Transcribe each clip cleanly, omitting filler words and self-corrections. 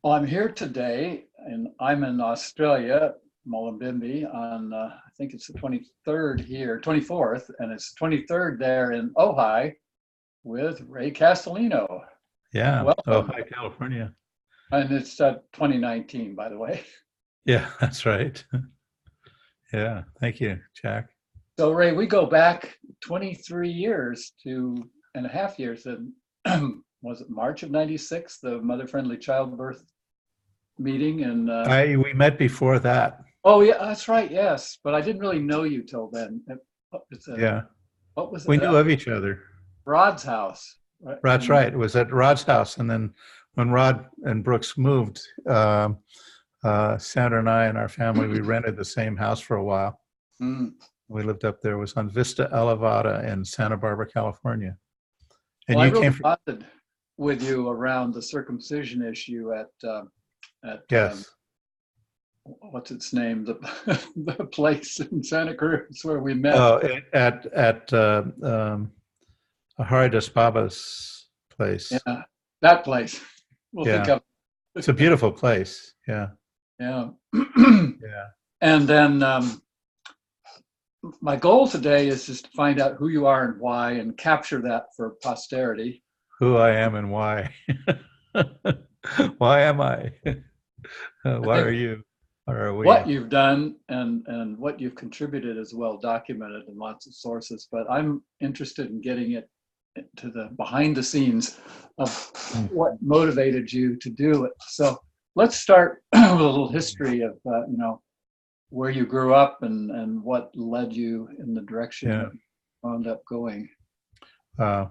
Well, I'm here today, and I'm in Australia, Mullumbimby, on I think it's the 23rd here, 24th, and it's 23rd there in Ojai with Ray Castellino. Yeah. Oh, Welcome, hi, California. and it's 2019, by the way. Yeah, that's right. Yeah. Thank you, Jack. So, Ray, we go back 23 years to and a half years. And was it March of '96, the mother-friendly childbirth meeting? And I we met before that. oh yeah, that's right. Yes, but I didn't really know you till then. It's a Yeah. what was it? We knew of each other. Rod's house, right? That's And right. It was at Rod's house. And then when Rod and Brooks moved, Sandra and I and our family, we rented the same house for a while. mm. We lived up there. It was on Vista Elevada in Santa Barbara, California. And Well, I you really came from, bonded with you around the circumcision issue at yes. what's its name, the the place in Santa Cruz where we met. Oh, at Haridas Baba's place. Yeah, that place. We'll think Yeah. of It's a beautiful place. Yeah. yeah. Yeah. And then my goal today is just to find out who you are and why, and capture that for posterity. Who I am and why. Why am I? I Why are think you? Why are what we? you've done and what you've contributed is well documented in lots of sources, but I'm interested in getting it to the behind the scenes of Mm. what motivated you to do it. So let's start with a little history of where you grew up and what led you in the direction Yeah. that you wound up going. Uh,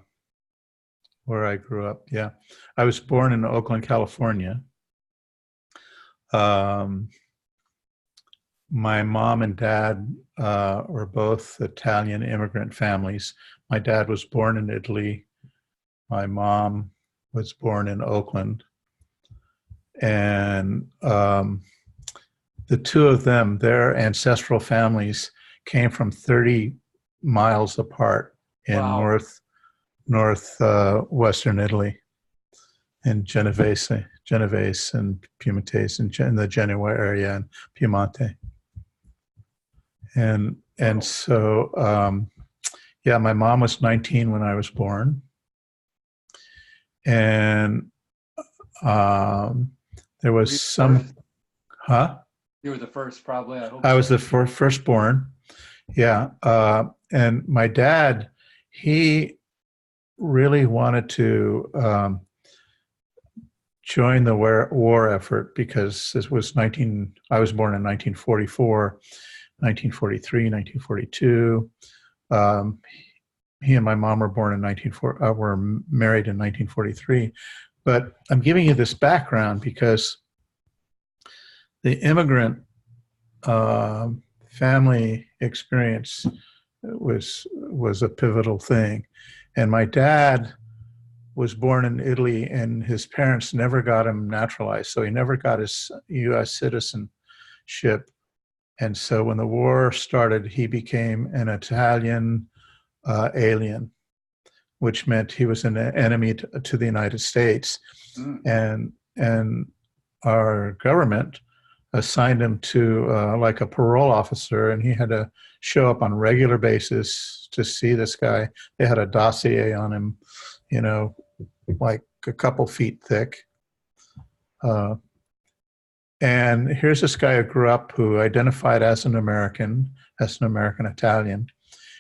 where I grew up. Yeah. I was born in Oakland, California. Um, my mom and dad were both Italian immigrant families. My dad was born in Italy. My mom was born in Oakland. And the two of them, their ancestral families came from 30 miles apart in Wow. Western Italy, in Genovese and Piemontese, and in the Genoa area and Piemonte. And Oh, so, yeah, my mom was 19 when I was born, and um, there were was you the some, first? huh? You were the first, probably. I hope I was so. the firstborn. Yeah. And my dad, he really wanted to join the war effort because this was I was born in 1944, 1943, 1942. Um, he and my mom were born in were married in 1943. But I'm giving you this background because the immigrant family experience was a pivotal thing. And my dad was born in Italy, and his parents never got him naturalized, so he never got his U.S. citizenship. And so when the war started, he became an Italian alien, which meant he was an enemy to the United States. Mm. And our government assigned him to like a parole officer, and he had to show up on a regular basis to see this guy. They had a dossier on him, you know, like a couple feet thick. Uh, and here's this guy who grew up who identified as an American Italian.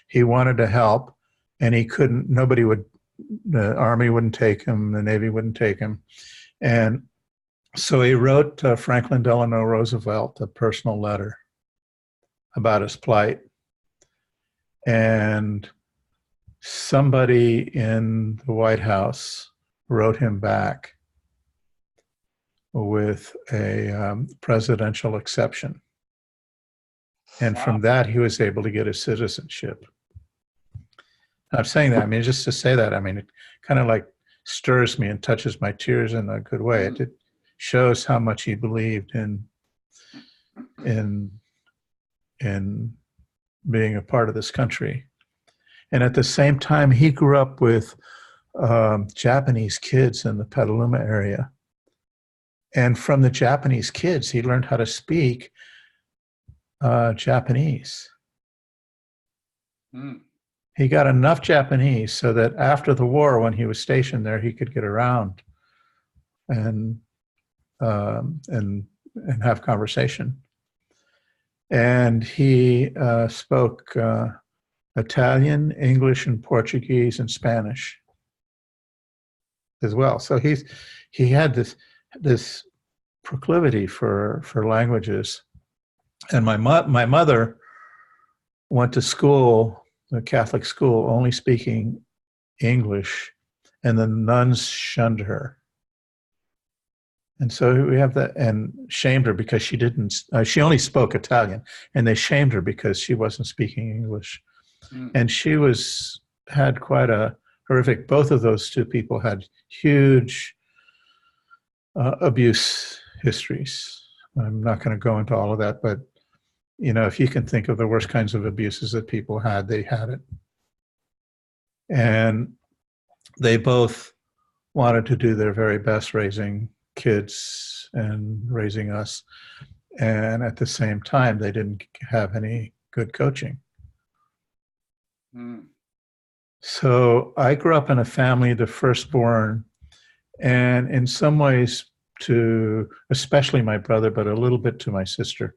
He wanted to help, and he couldn't. Nobody would. The Army wouldn't take him. The Navy wouldn't take him, and so he wrote Franklin Delano Roosevelt a personal letter about his plight. And somebody in the White House wrote him back with a presidential exception. And Wow. from that, he was able to get his citizenship. I'm saying that, I mean, just to say that, I mean, it kind of like stirs me and touches my tears in a good way. Mm. It shows how much he believed in in being a part of this country. And at the same time, he grew up with Japanese kids in the Petaluma area. And from the Japanese kids, he learned how to speak Japanese. Mm. He got enough Japanese so that after the war, when he was stationed there, he could get around and um, and and have conversation. And he spoke Italian, English, and Portuguese and Spanish as well. So he had this proclivity for languages. And my mother went to school, a Catholic school, only speaking English, and the nuns shunned her. And so we have that, and shamed her because she didn't. She only spoke Italian, and they shamed her because she wasn't speaking English. Mm. And she had quite a horrific. Both of those two people had huge abuse histories. I'm not going to go into all of that, but if you can think of the worst kinds of abuses that people had, they had it. And they both wanted to do their very best raising kids and raising us. And at the same time, they didn't have any good coaching. Mm. So I grew up in a family, the firstborn, and in some ways especially my brother, but a little bit to my sister,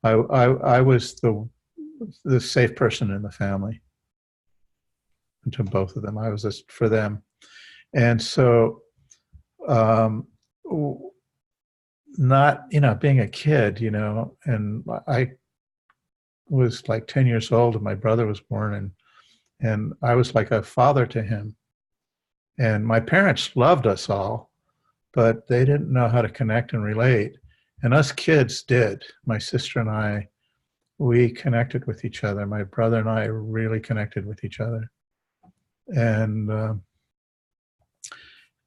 I was the safe person in the family. And to both of them, I was just for them. And so not, being a kid, and I was like 10 years old when my brother was born, and I was like a father to him. And my parents loved us all, but they didn't know how to connect and relate. And us kids did. My sister and I, we connected with each other. My brother and I really connected with each other.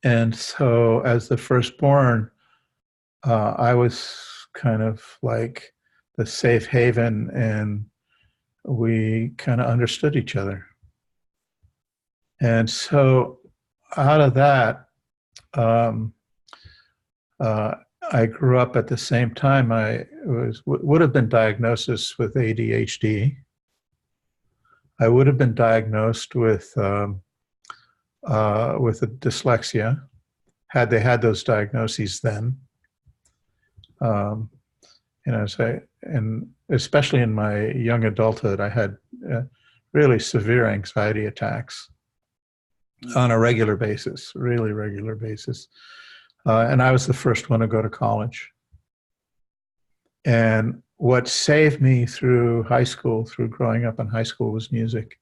And so as the firstborn, I was kind of like the safe haven, and we kind of understood each other. And so out of that, I grew up at the same time. I would have been diagnosed with ADHD. I would have been diagnosed with a dyslexia, had they had those diagnoses then. And especially in my young adulthood, I had really severe anxiety attacks on a regular basis, really regular basis. And I was the first one to go to college. And what saved me through high school, through growing up in high school, was music.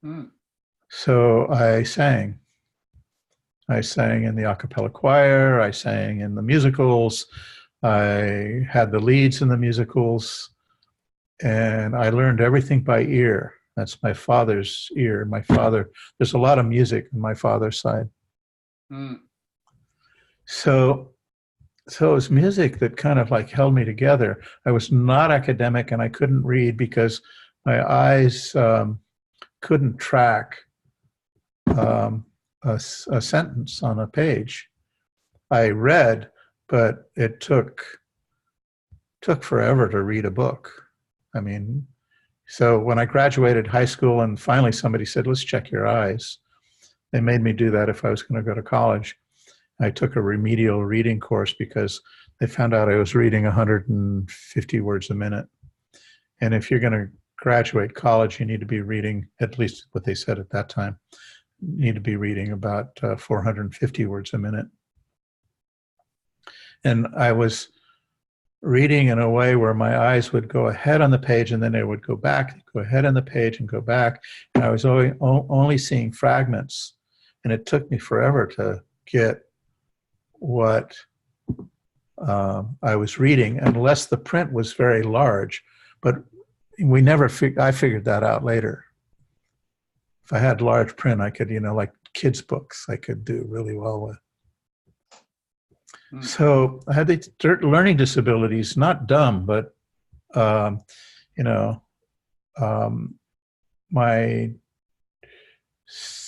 Mm. So I sang. I sang in the a cappella choir. I sang in the musicals. I had the leads in the musicals. And I learned everything by ear. That's my father's ear. There's a lot of music on my father's side. Mm. So it was music that kind of like held me together. I was not academic, and I couldn't read because my eyes couldn't track a sentence on a page. I read, but it took forever to read a book. I mean, so when I graduated high school and finally somebody said, let's check your eyes, they made me do that if I was going to go to college. I took a remedial reading course because they found out I was reading 150 words a minute. And if you're going to graduate college, you need to be reading, at least what they said at that time, you need to be reading about 450 words a minute. And I was reading in a way where my eyes would go ahead on the page and then they would go back, go ahead on the page and go back. And I was only seeing fragments. And it took me forever to get what I was reading, unless the print was very large. But I figured that out later. If I had large print, I could, like kids' books, I could do really well with. So I had these learning disabilities, not dumb, but, my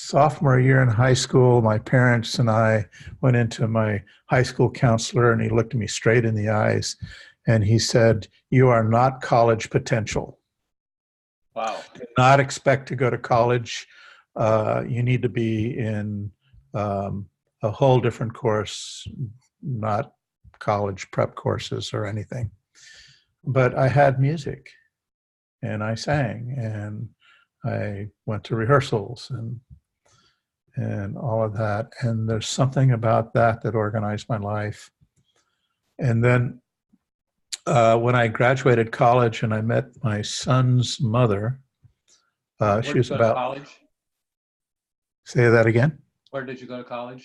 sophomore year in high school, my parents and I went into my high school counselor, and he looked at me straight in the eyes and he said, "You are not college potential. Wow. Do not expect to go to college. You need to be in a whole different course, not college prep courses or anything." But I had music and I sang and I went to rehearsals and all of that. And there's something about that that organized my life. And then when I graduated college and I met my son's mother, Where she did was you go to about, college? say that again? Where did you go to college?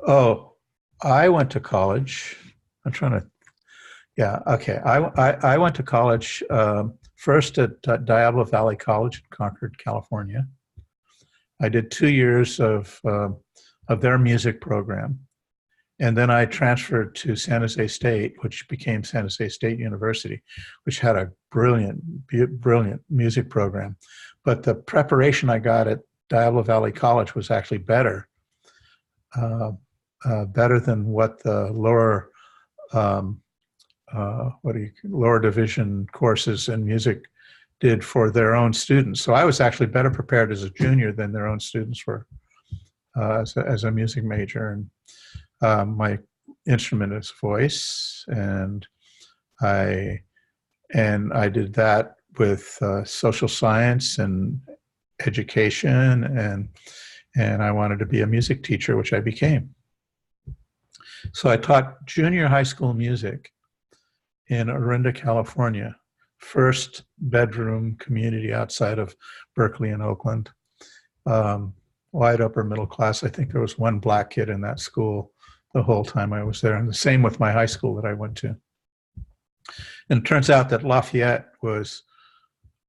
Oh, I went to college. I'm trying to, yeah, okay. I went to college first at Diablo Valley College in Concord, California. I did 2 years of their music program. And then I transferred to San Jose State, which became San Jose State University, which had a brilliant music program. But the preparation I got at Diablo Valley College was actually better, better than what the lower lower division courses in music did for their own students. So I was actually better prepared as a junior than their own students were as a music major. And my instrument is voice, and I did that with social science and education, and I wanted to be a music teacher, which I became. So I taught junior high school music in Orinda, California, first bedroom community outside of Berkeley and Oakland. White upper middle class. I think there was one black kid in that school the whole time I was there, and the same with my high school that I went to. And it turns out that Lafayette was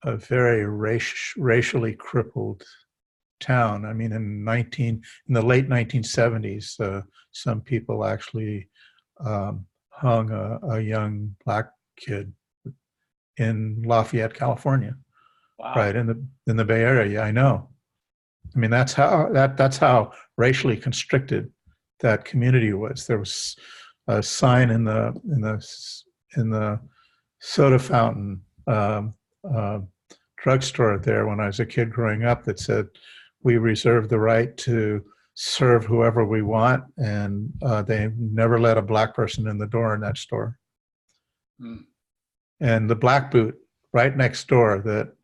a very racially crippled town. I mean, in the late 1970s, some people actually hung a young black kid in Lafayette, California, Wow. right in the Bay Area. I know. I mean, that's how racially constricted that community was. There was a sign in the soda fountain drugstore there when I was a kid growing up that said, "We reserve the right to serve whoever we want," and they never let a black person in the door in that store. Mm. And the Black Boot right next door that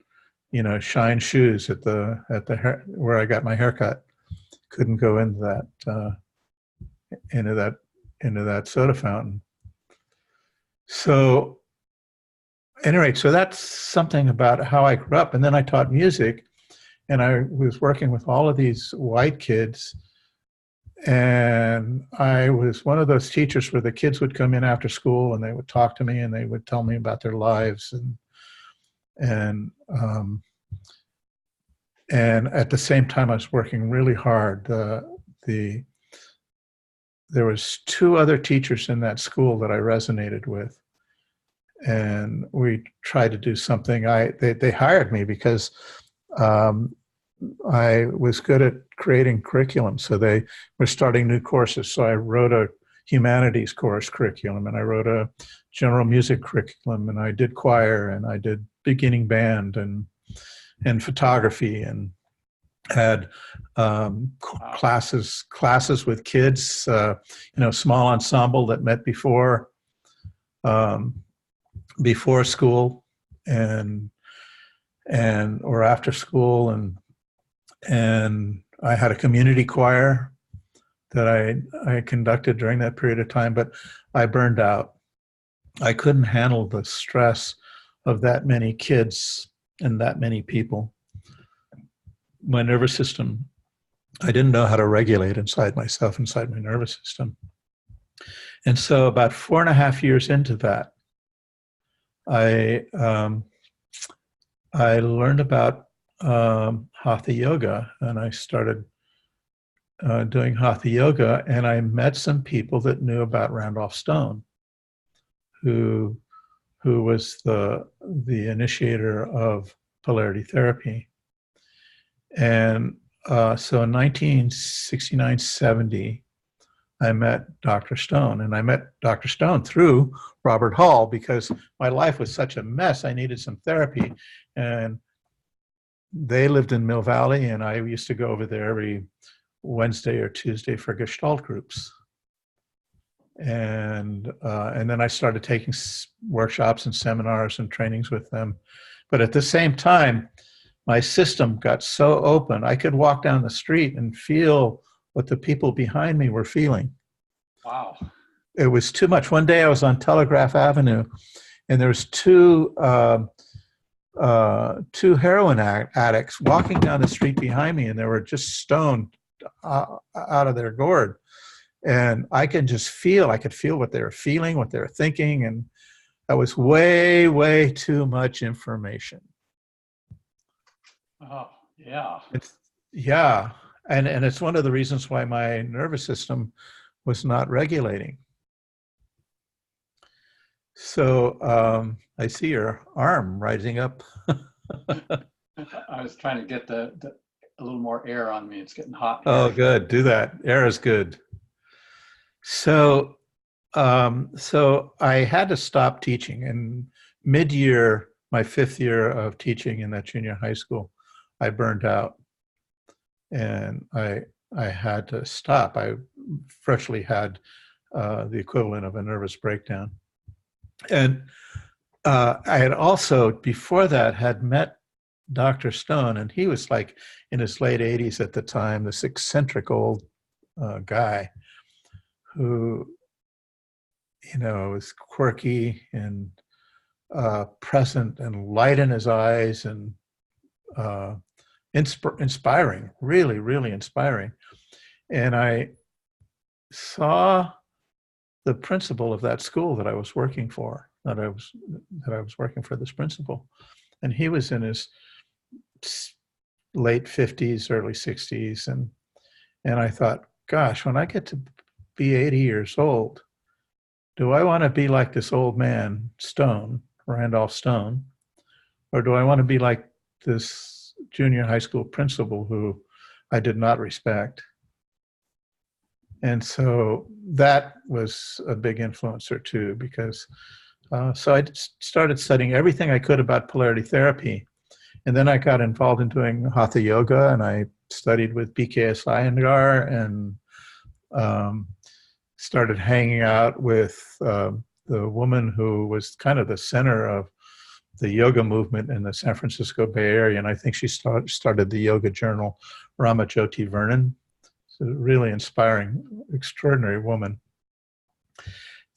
shine shoes at where I got my haircut couldn't go into that soda fountain. So anyway, so that's something about how I grew up. And then I taught music, and I was working with all of these white kids, and I was one of those teachers where the kids would come in after school and they would talk to me and they would tell me about their lives, and at the same time I was working really hard. There was two other teachers in that school that I resonated with, and we tried to do something. They hired me because I was good at creating curriculum, so they were starting new courses. So I wrote a humanities course curriculum, and I wrote a general music curriculum, and I did choir, and I did beginning band and photography, and had classes with kids, small ensemble that met before school and or after school, and I had a community choir that I conducted during that period of time, but I burned out. I couldn't handle the stress of that many kids and that many people. My nervous system, I didn't know how to regulate inside myself, inside my nervous system. And so about 4.5 years into that, I learned about Hatha yoga, and I started doing Hatha yoga, and I met some people that knew about Randolph Stone, who was the initiator of polarity therapy. And so in 1969, 70, I met Dr. Stone, and I met Dr. Stone through Robert Hall because my life was such a mess. I needed some therapy, and they lived in Mill Valley, and I used to go over there every Wednesday or Tuesday for Gestalt groups. And then I started taking workshops and seminars and trainings with them. But at the same time, my system got so open, I could walk down the street and feel what the people behind me were feeling. Wow. It was too much. One day I was on Telegraph Avenue, and there was two heroin addicts walking down the street behind me, and they were just stoned out of their gourd. And I could feel what they were feeling, what they were thinking, and that was way, way too much information. Oh, yeah. Yeah, and it's one of the reasons why my nervous system was not regulating. So I see your arm rising up. I was trying to get a little more air on me. It's getting hot here. Oh, good. Do that. Air is good. So I had to stop teaching. And mid-year, my 5th year of teaching in that junior high school, I burned out, and I had to stop. I freshly had the equivalent of a nervous breakdown, and I had also before that had met Dr. Stone, and he was like in his late 80s at the time, this eccentric old guy who, was quirky and present and light in his eyes and inspiring, really, really inspiring. And I saw the principal of that school that I was working for, that I was working for this principal, and he was in his late 50s, early 60s, and I thought, gosh, when I get to be 80 years old, do I want to be like this old man, Stone, Randolph Stone, or do I want to be like this junior high school principal who I did not respect? And so that was a big influencer too, because so I started studying everything I could about polarity therapy. And then I got involved in doing Hatha yoga, and I studied with BKS Iyengar, and started hanging out with the woman who was kind of the center of the yoga movement in the San Francisco Bay Area. And I think she started the yoga journal, Ramajoti Vernon. It's a really inspiring, extraordinary woman.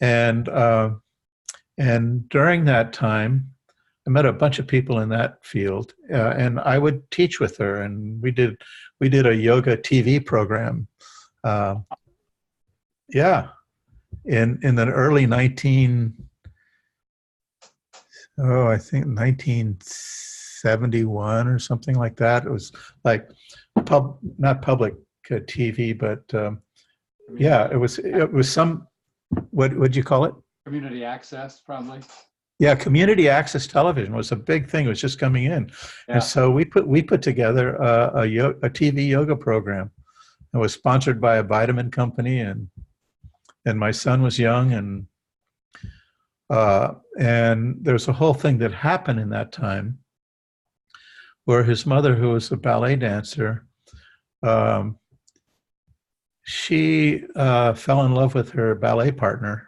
And during that time, I met a bunch of people in that field, and I would teach with her. And we did a yoga TV program. Yeah, in the early I think 1971 or something like that. It was like not public TV, but yeah, it was some, what'd you call it? Community access, probably. Yeah, community access television was a big thing. It was just coming in, Yeah. and so we put together a TV yoga program. It was sponsored by a vitamin company, and my son was young, and there's a whole thing that happened in that time where his mother, who was a ballet dancer, she fell in love with her ballet partner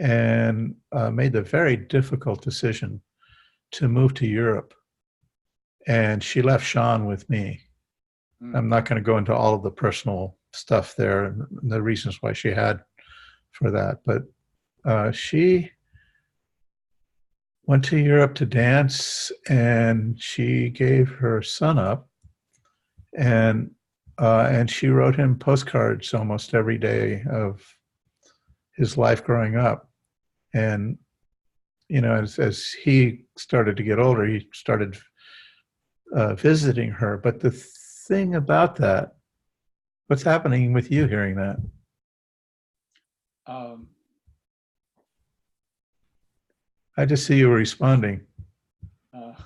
and made the very difficult decision to move to Europe. And she left Sean with me. I'm not going to go into all of the personal stuff there and the reasons why she had for that, but she went to Europe to dance, and she gave her son up, and she wrote him postcards almost every day of his life growing up. And as he started to get older, he started visiting her. But the thing about that, what's happening with you hearing that? I just see you responding. I'm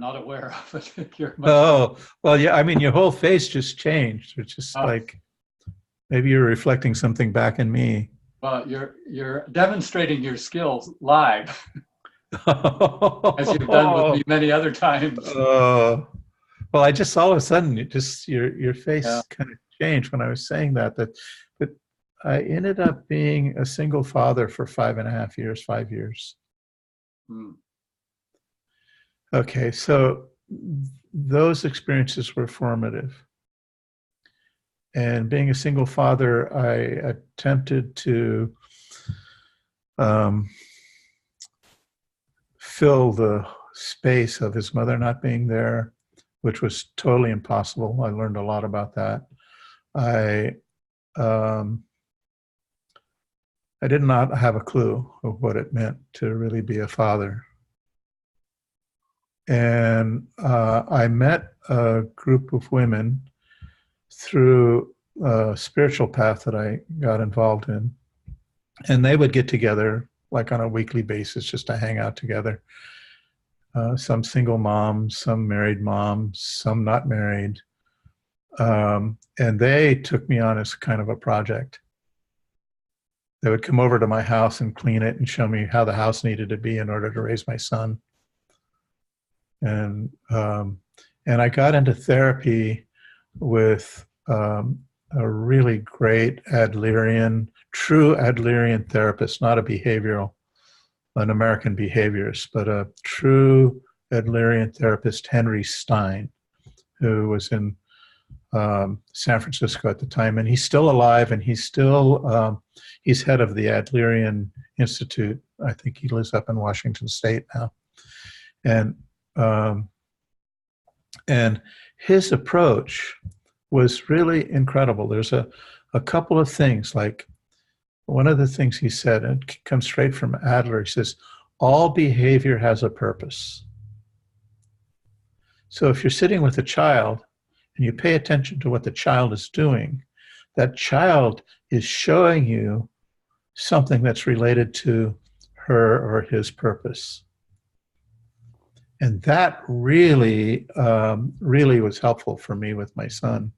not aware of it. You're much more. Oh, well, yeah. I mean, your whole face just changed. It's just Uh, like maybe you're reflecting something back in me. well, you're demonstrating your skills live, as you've done with me Oh, many other times. well, I just all of a sudden, your Yeah. face kind of changed when I was saying that. But I ended up being a single father for 5.5 years, 5 years. Mm. Okay, so those experiences were formative. And being a single father, I attempted to um, fill the space of his mother not being there, which was totally impossible. I learned a lot about that. I um, I did not have a clue of what it meant to really be a father. And I met a group of women through a spiritual path that I got involved in. And they would get together like on a weekly basis just to hang out together. Some single moms, some married moms, some not married. And they took me on as kind of a project. They would come over to my house and clean it and show me how the house needed to be in order to raise my son. And and I got into therapy with a really great true Adlerian therapist, not a behavioral, an American behaviorist, but a true Adlerian therapist, Henry Stein, who was in San Francisco at the time, and he's still alive, and he's head of the Adlerian Institute. I think he lives up in Washington State now, and um, and his approach was really incredible. There's a couple of things, like one of the things he said, and it comes straight from Adler. He says, all behavior has a purpose. So if you're sitting with a child and you pay attention to what the child is doing, that child is showing you something that's related to her or his purpose. And that really, really was helpful for me with my son.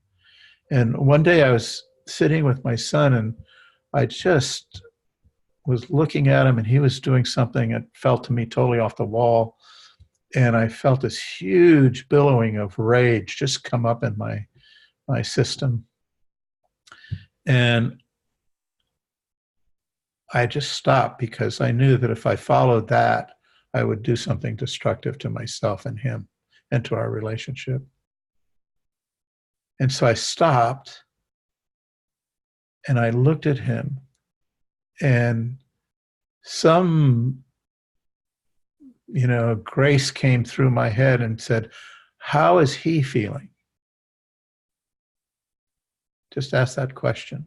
And one day I was sitting with my son and I just was looking at him and he was doing something that felt to me totally off the wall. And I felt this huge billowing of rage just come up in my system. And I just stopped because I knew that if I followed that, I would do something destructive to myself and him and to our relationship. And so I stopped and I looked at him, and some, grace came through my head and said, how is he feeling? Just ask that question.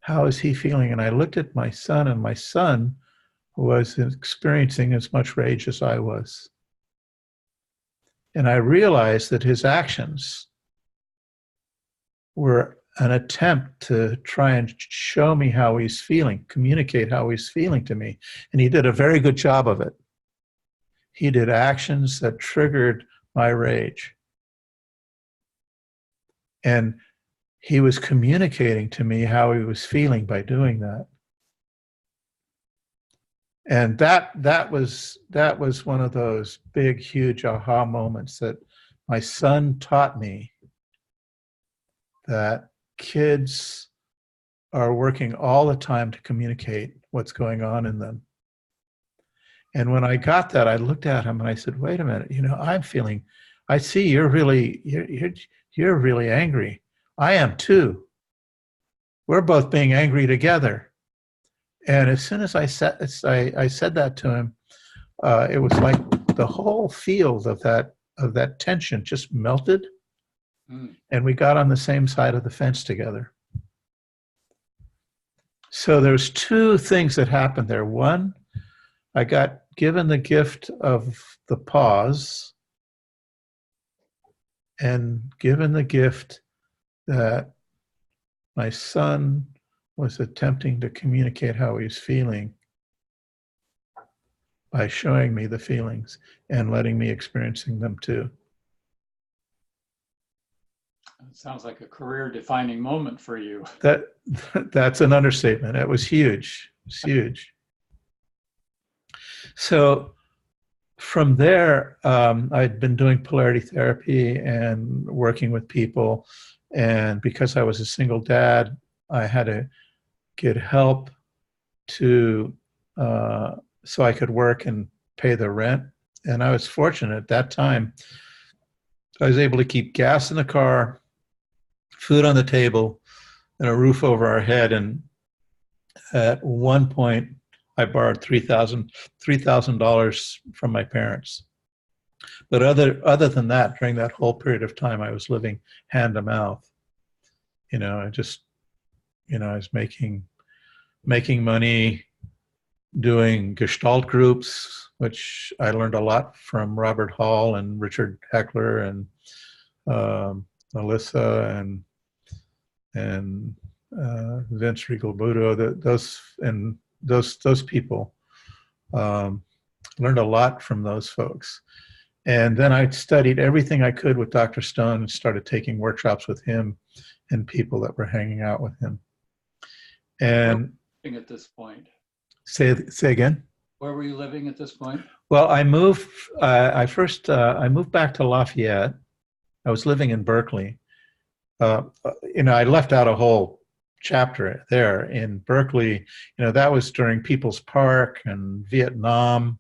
How is he feeling? And I looked at my son, and my son was experiencing as much rage as I was. And I realized that his actions were an attempt to try and show me how he's feeling, communicate how he's feeling to me. And he did a very good job of it. He did actions that triggered my rage. And he was communicating to me how he was feeling by doing that. And that was one of those big, huge aha moments that my son taught me, that kids are working all the time to communicate what's going on in them. And when I got that, I looked at him and I said, wait a minute, I see you're really angry. I am too. We're both being angry together. And as soon as I said that to him, it was like the whole field of that tension just melted, and we got on the same side of the fence together. So there's two things that happened there. One, I got given the gift of the pause, and given the gift that my son was attempting to communicate how he's feeling. by showing me the feelings and letting me experiencing them too. It sounds like a career-defining moment for you. That's an understatement. It was huge. It's huge. So from there, I'd been doing polarity therapy and working with people. And because I was a single dad, I had to get help to so I could work and pay the rent. And I was fortunate at that time. I was able to keep gas in the car, food on the table, and a roof over our head. And at one point, I borrowed $3,000 from my parents. But other than that, during that whole period of time, I was living hand to mouth. I just, I was making money doing Gestalt groups, which I learned a lot from Robert Hall and Richard Heckler and Melissa and Vince Rigalbuto. Those people, learned a lot from those folks. And then I studied everything I could with Dr. Stone and started taking workshops with him and people that were hanging out with him. And at this point, say again. Where were you living at this point? Well, I moved. I moved back to Lafayette. I was living in Berkeley. I left out a whole chapter there in Berkeley. That was during People's Park and Vietnam.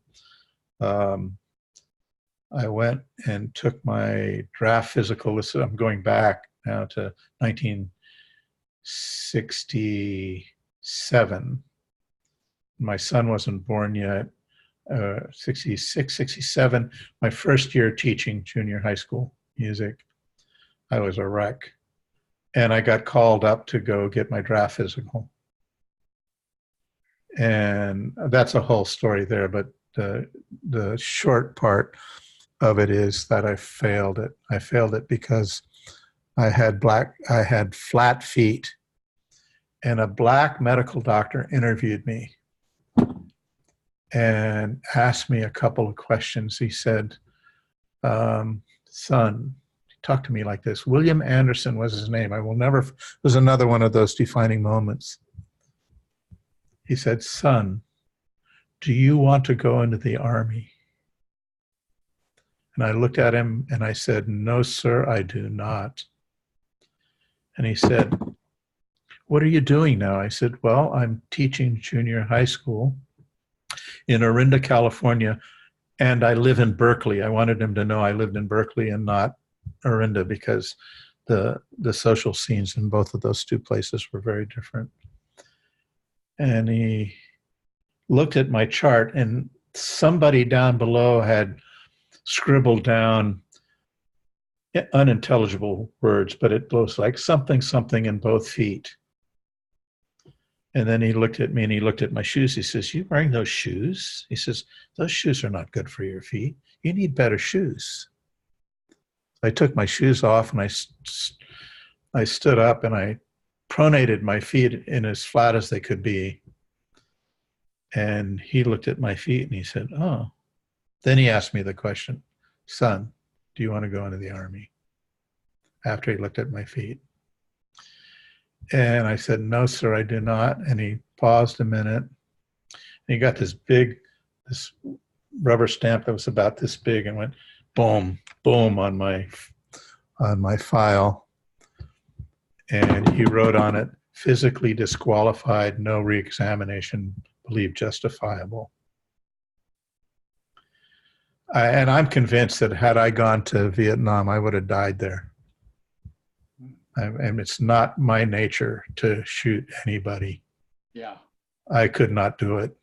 I went and took my draft physical. I'm going back now to 1967. My son wasn't born yet. 66, 67. My first year teaching junior high school music. I was a wreck. And I got called up to go get my draft physical. And that's a whole story there, but the short part of it is that I failed it. I failed it because I had flat feet, and a black medical doctor interviewed me and asked me a couple of questions. He said, son, he talked to me like this. William Anderson was his name. It was another one of those defining moments. He said, son, do you want to go into the Army? And I looked at him and I said, no, sir, I do not. And he said, what are you doing now? I said, well, I'm teaching junior high school in Orinda, California, and I live in Berkeley. I wanted him to know I lived in Berkeley and not Orinda because the social scenes in both of those two places were very different. And he looked at my chart, and somebody down below had scribbled down unintelligible words, but it was like something in both feet. And then he looked at me and he looked at my shoes. He says, you wearing those shoes? He says, those shoes are not good for your feet. You need better shoes. I took my shoes off and I stood up and I pronated my feet in as flat as they could be. And he looked at my feet and he said, oh. Then he asked me the question, son, do you want to go into the Army? After he looked at my feet. And I said, no, sir, I do not. And he paused a minute. And he got this rubber stamp that was about this big and went boom, boom on my file. And he wrote on it, physically disqualified, no reexamination, believed justifiable. And I'm convinced that had I gone to Vietnam, I would have died there. And it's not my nature to shoot anybody. Yeah. I could not do it.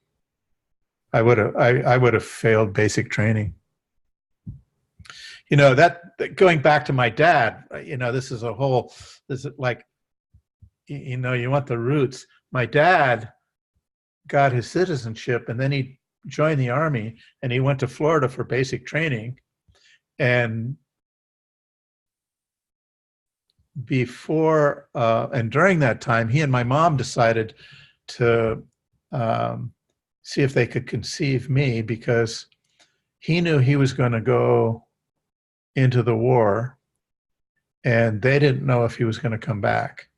I would have failed basic training. That going back to my dad, this is like, you want the roots. My dad got his citizenship and then he joined the Army and he went to Florida for basic training. And before and during that time, he and my mom decided to see if they could conceive me, because he knew he was going to go into the war and they didn't know if he was going to come back.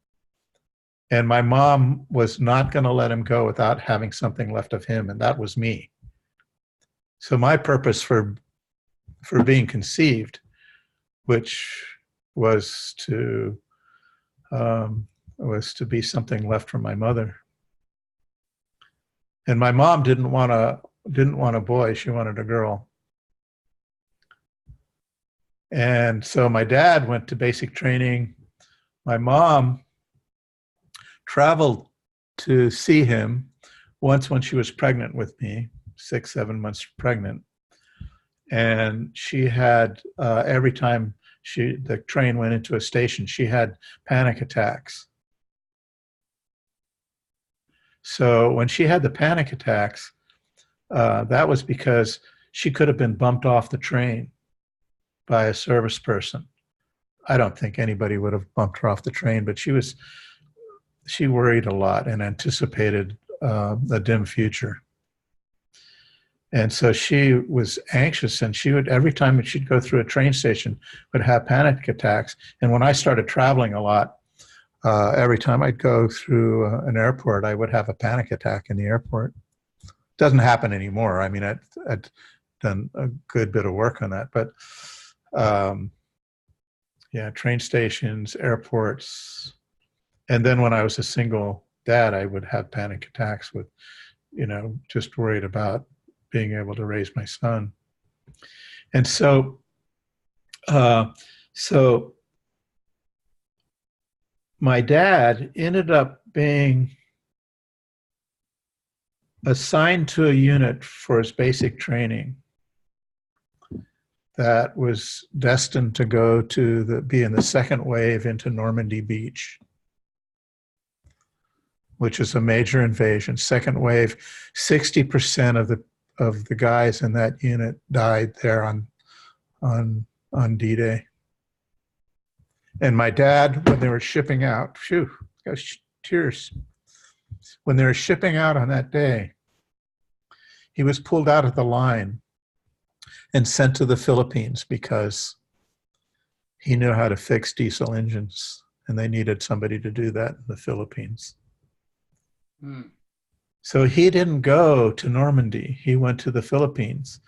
And my mom was not going to let him go without having something left of him, and that was me. So my purpose for being conceived, which was to be something left from my mother. And my mom didn't want a boy; she wanted a girl. And so my dad went to basic training. My mom traveled to see him once when she was pregnant with me, 6-7 months pregnant. And she had, every time the train went into a station, she had panic attacks. So when she had the panic attacks, that was because she could have been bumped off the train by a service person. I don't think anybody would have bumped her off the train, but she worried a lot and anticipated a dim future. And so she was anxious, and she would, every time she'd go through a train station, would have panic attacks. And when I started traveling a lot, every time I'd go through an airport, I would have a panic attack in the airport. Doesn't happen anymore. I mean, I'd done a good bit of work on that, but yeah, train stations, airports. And then when I was a single dad, I would have panic attacks with, just worried about being able to raise my son. And so my dad ended up being assigned to a unit for his basic training that was destined to go to be in the second wave into Normandy Beach, which is a major invasion. Second wave, 60% of the guys in that unit died there on D-Day. And my dad, when they were shipping out, tears. When they were shipping out on that day, he was pulled out of the line and sent to the Philippines because he knew how to fix diesel engines, and they needed somebody to do that in the Philippines. Mm. So he didn't go to Normandy. He went to the Philippines,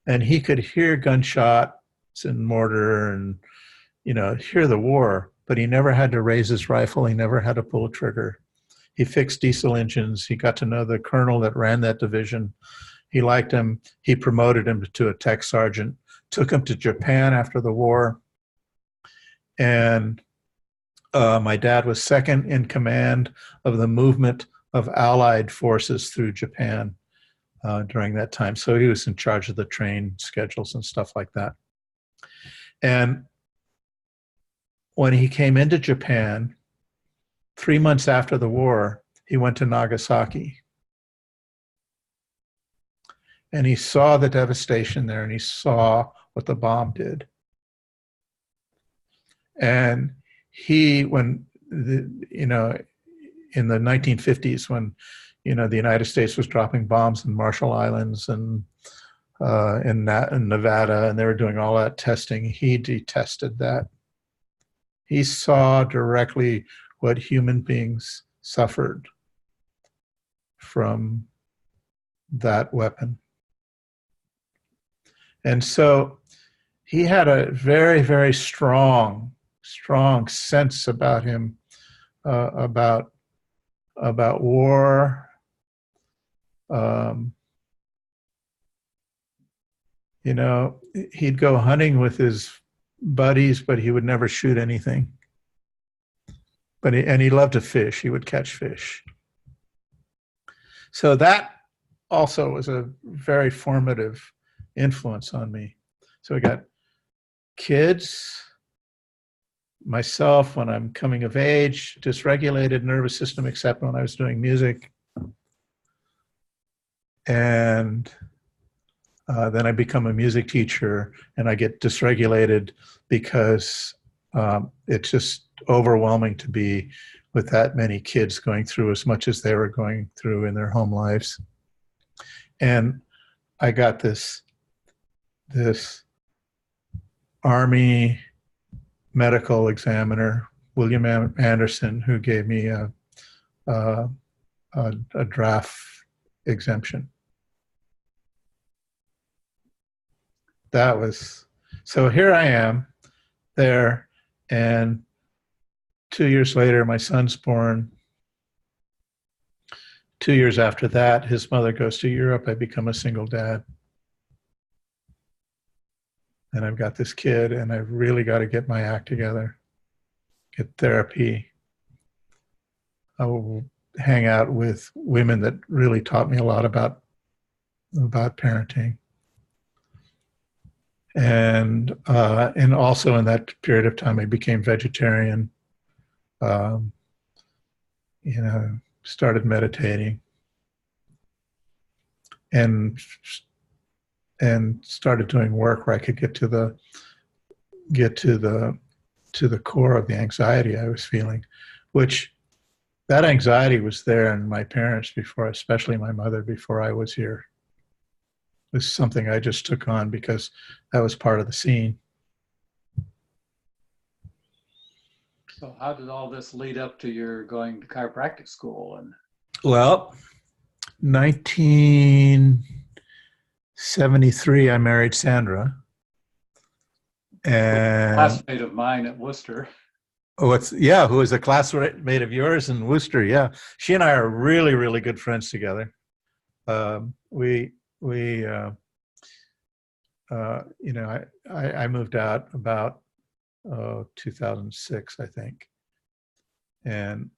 and he could hear gunshots and mortar and, hear the war, but he never had to raise his rifle. He never had to pull a trigger. He fixed diesel engines. He got to know the colonel that ran that division. He liked him. He promoted him to a tech sergeant, took him to Japan after the war. And my dad was second in command of the movement of Allied forces through Japan during that time. So he was in charge of the train schedules and stuff like that. And when he came into Japan, 3 months after the war, he went to Nagasaki. And he saw the devastation there, and he saw what the bomb did. And in the 1950s, when, the United States was dropping bombs in Marshall Islands and in Nevada, and they were doing all that testing, he detested that. He saw directly what human beings suffered from that weapon. And so he had a very, very strong sense about him, about war. He'd go hunting with his buddies, but he would never shoot anything. And he loved to fish. He would catch fish. So that also was a very formative influence on me. So we got kids, myself when I'm coming of age, dysregulated nervous system, except when I was doing music. And then I become a music teacher, and I get dysregulated because it's just overwhelming to be with that many kids going through as much as they were going through in their home lives. And I got this Army medical examiner, William Anderson, who gave me a, a draft exemption. That was, so here I am there, and 2 years later, my son's born. 2 years after that, his mother goes to Europe. I become a single dad. And I've got this kid, and I've really got to get my act together, get therapy. I will hang out with women that really taught me a lot about parenting. And also in that period of time, I became vegetarian. Started meditating, and started doing work where I could get to the core of the anxiety I was feeling, which that anxiety was there in my parents before, especially my mother, before I was here. It was something I just took on because that was part of the scene. So how did all this lead up to your going to chiropractic school? And well, 1973, I married Sandra. And a classmate of mine at Worcester. who was a classmate of yours in Worcester. Yeah. She and I are really, really good friends together. I moved out about 2006, I think. And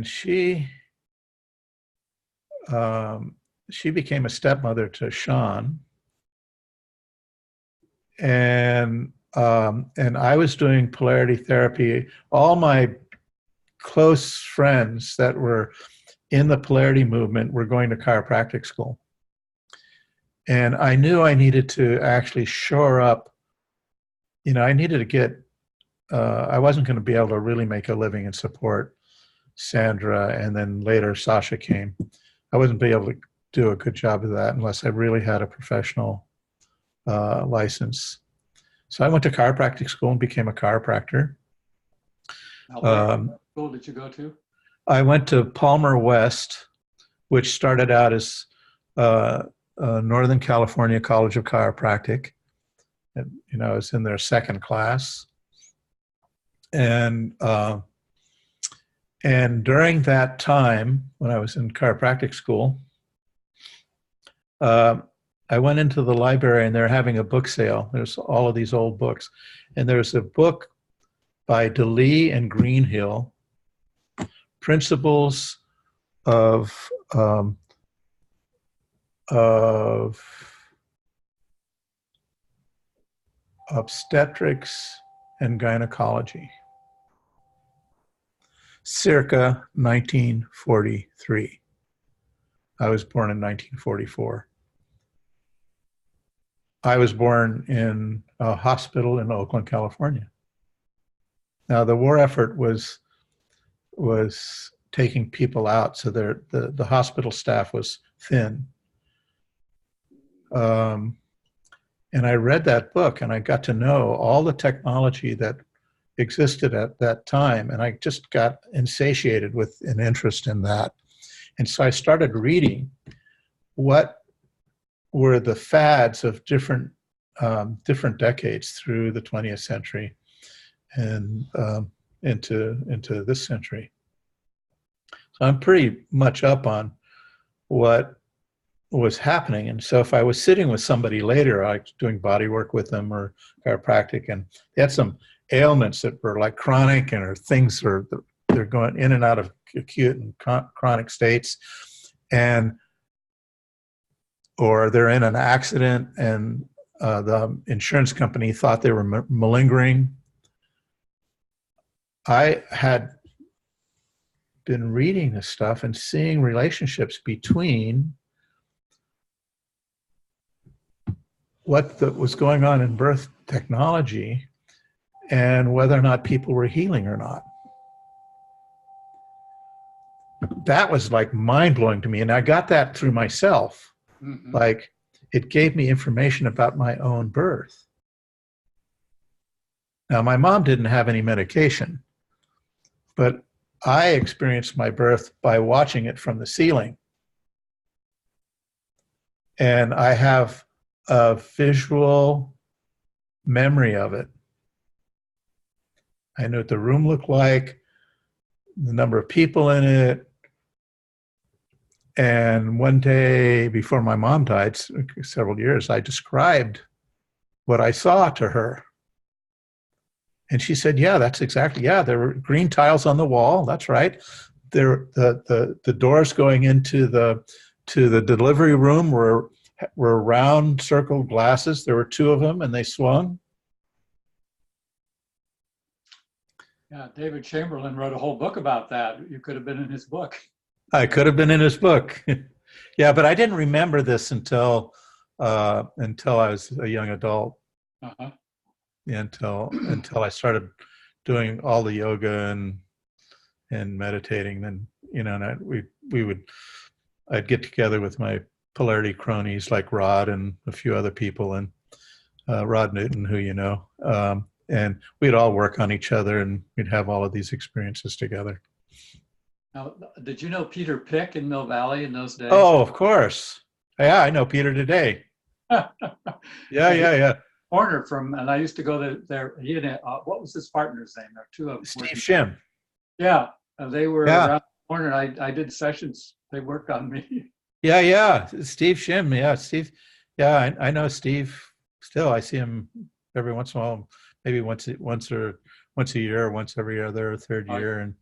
she became a stepmother to Sean. And I was doing polarity therapy. All my close friends that were in the polarity movement were going to chiropractic school. And I knew I needed to actually shore up, I needed to get, I wasn't going to be able to really make a living and support Sandra, and then later Sasha came. I wasn't be able to do a good job of that unless I really had a professional license. So I went to chiropractic school and became a chiropractor. What school did you go to? I went to Palmer West, which started out as Northern California College of Chiropractic. And, I was in their second class. And during that time, when I was in chiropractic school, I went into the library and they're having a book sale. There's all of these old books. And there's a book by DeLee and Greenhill, Principles of Obstetrics and Gynecology, circa 1943. I was born in 1944. I was born in a hospital in Oakland, California. Now, the war effort was taking people out, so the hospital staff was thin. And I read that book, and I got to know all the technology that existed at that time, and I just got insatiated with an interest in that. And so I started reading what were the fads of different decades through the 20th century and into this century. So I'm pretty much up on what was happening. And so if I was sitting with somebody later, I was doing body work with them or chiropractic, and they had some ailments that were like chronic and or things they're going in and out of acute and chronic states, or they're in an accident and the insurance company thought they were malingering. I had been reading this stuff and seeing relationships between what was going on in birth technology and whether or not people were healing or not. that was like mind blowing to me. And I got that through myself. Hmm. Like it gave me information about my own birth. Now, my mom didn't have any medication, but I experienced my birth by watching it from the ceiling. And I have a visual memory of it. I knew what the room looked like, the number of people in it. And one day before my mom died, several years, I described what I saw to her. And she said, yeah, that's exactly, yeah, there were green tiles on the wall. That's right. There, the doors going into the delivery room were round circle glasses. There were two of them and they swung. Yeah, David Chamberlain wrote a whole book about that. You could have been in his book. I could have been in his book. Yeah, but I didn't remember this until I was a young adult. Uh-huh. Yeah, until I started doing all the yoga and meditating. Then and I'd get together with my polarity cronies like Rod and a few other people, and Rod Newton, who and we'd all work on each other, and we'd have all of these experiences together. Now, did you know Peter Pick in Mill Valley in those days? Oh, of course. Yeah, I know Peter today. Yeah. Corner from, and I used to go there. He had what was his partner's name? There are two of them. Steve Shim. Yeah, they were Yeah. around the corner. I did sessions. They worked on me. Yeah. Steve Shim. Yeah, Steve. Yeah, I know Steve. Still, I see him every once in a while. Maybe once a year, or once every other or third year. And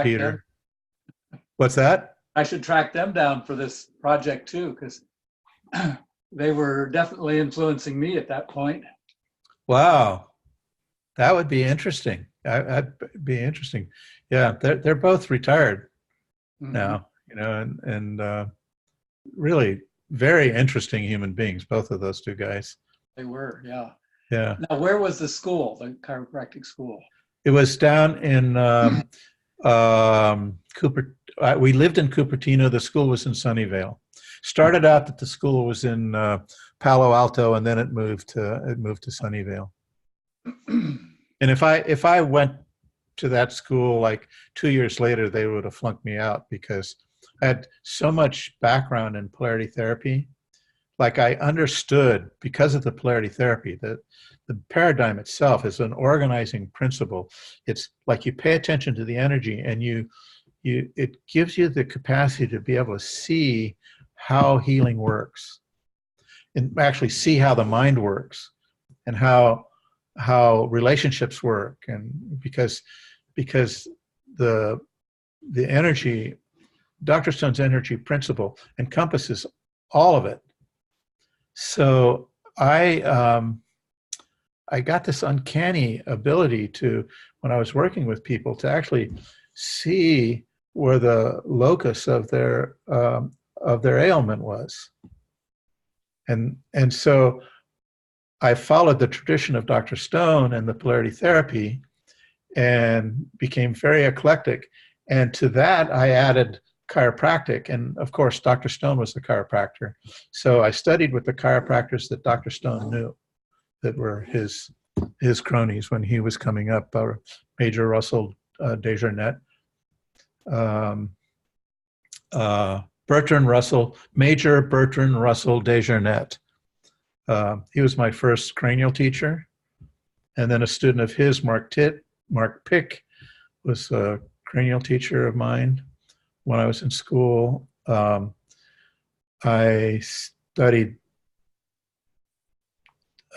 Peter. Them. What's that? I should track them down for this project too, because they were definitely influencing me at that point. Wow, that would be interesting. That'd be interesting. Yeah, they're both retired now, and really very interesting human beings, both of those two guys. They were, yeah. Yeah. Now, where was the school, the chiropractic school? It was down in Cooper. We lived in Cupertino. The school was in Sunnyvale. Started out that the school was in Palo Alto, and then it moved to Sunnyvale. And if I went to that school like 2 years later, they would have flunked me out because I had so much background in polarity therapy. Like I understood, because of the polarity therapy, that the paradigm itself is an organizing principle. It's like you pay attention to the energy, and it gives you the capacity to be able to see how healing works, and actually see how the mind works, and how relationships work, and because the energy, Dr. Stone's energy principle encompasses all of it. So I got this uncanny ability to, when I was working with people, to actually see where the locus of their ailment was, and so I followed the tradition of Dr. Stone and the polarity therapy, and became very eclectic. And to that, I added chiropractic, and of course, Dr. Stone was the chiropractor. So I studied with the chiropractors that Dr. Stone knew, that were his cronies when he was coming up. Major Russell Desjardins, Major Bertrand Russell Desjardins. He was my first cranial teacher, and then a student of his, Mark Pick, was a cranial teacher of mine when I was in school. I studied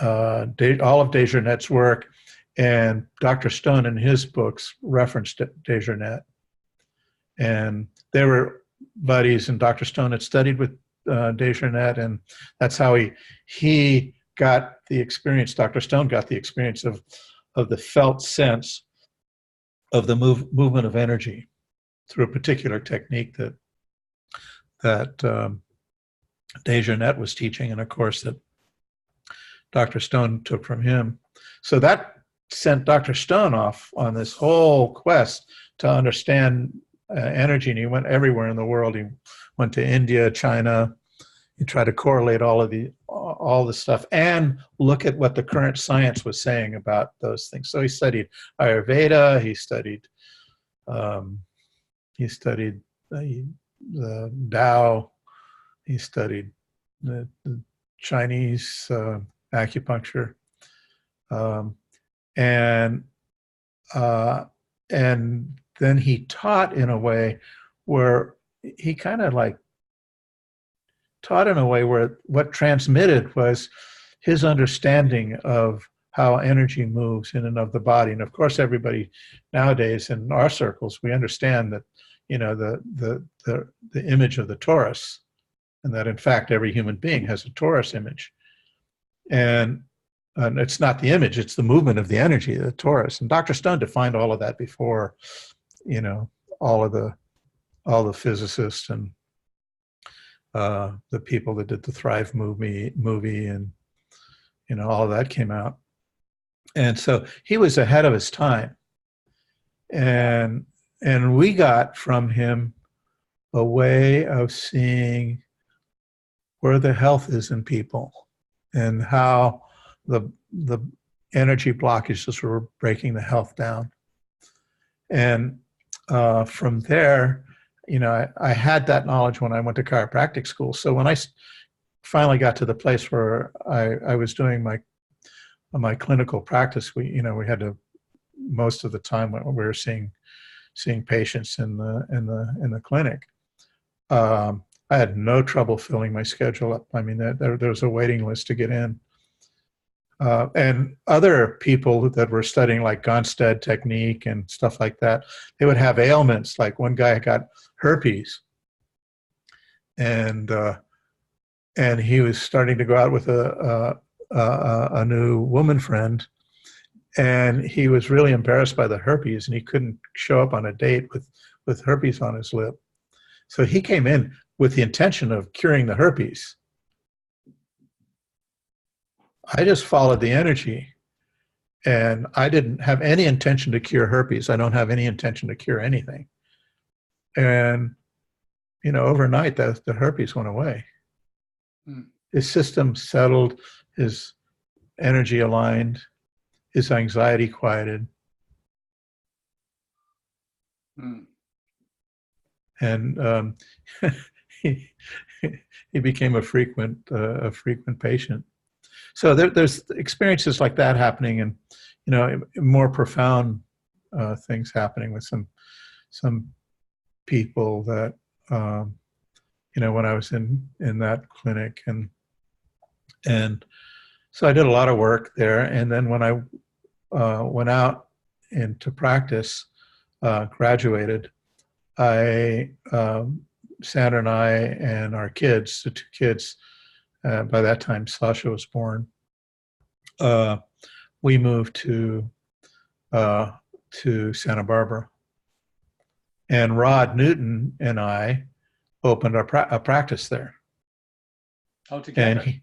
all of Desjardins' work, and Dr. Stone in his books referenced Desjardins. And they were buddies, and Dr. Stone had studied with Desjardins, and that's how he got the experience. Dr. Stone got the experience of the felt sense of the movement of energy through a particular technique that Desjardins was teaching, and of course that Dr. Stone took from him. So that sent Dr. Stone off on this whole quest to understand energy, and he went everywhere in the world. He went to India, China. He tried to correlate all the stuff and look at what the current science was saying about those things. So he studied Ayurveda. He studied the Tao. He studied the Chinese acupuncture, um, and and then he taught in a way where he kind of like taught in a way where what transmitted was his understanding of how energy moves in and of the body. And of course, everybody nowadays in our circles, we understand that, you know, the image of the torus, and that in fact every human being has a torus image, and it's not the image, it's the movement of the energy, the torus. And Dr. Stone defined all of that before, you know, all the physicists and the people that did the Thrive movie, and you know, all of that came out. And so he was ahead of his time, and we got from him a way of seeing where the health is in people and how the energy blockages were breaking the health down. And from there, you know, I had that knowledge when I went to chiropractic school. So when I finally got to the place where I was doing my clinical practice, we had to, most of the time when we were seeing patients in the clinic, I had no trouble filling my schedule up. I mean, there was a waiting list to get in. And other people that were studying like Gonstead technique and stuff like that, they would have ailments. Like one guy got herpes, and he was starting to go out with a new woman friend, and he was really embarrassed by the herpes, and he couldn't show up on a date with herpes on his lip. So he came in with the intention of curing the herpes. I just followed the energy, and I didn't have any intention to cure herpes. I don't have any intention to cure anything. And, you know, overnight, the herpes went away. His system settled, his energy aligned, his anxiety quieted. And he became a frequent patient. So there's experiences like that happening, and, you know, more profound things happening with some people that, you know, when I was in that clinic, and so I did a lot of work there. And then when I went out into practice, graduated, Sandra and I and our kids, the two kids, by that time Sasha was born, we moved to Santa Barbara. And Rod Newton and I opened a practice there. Oh, together. And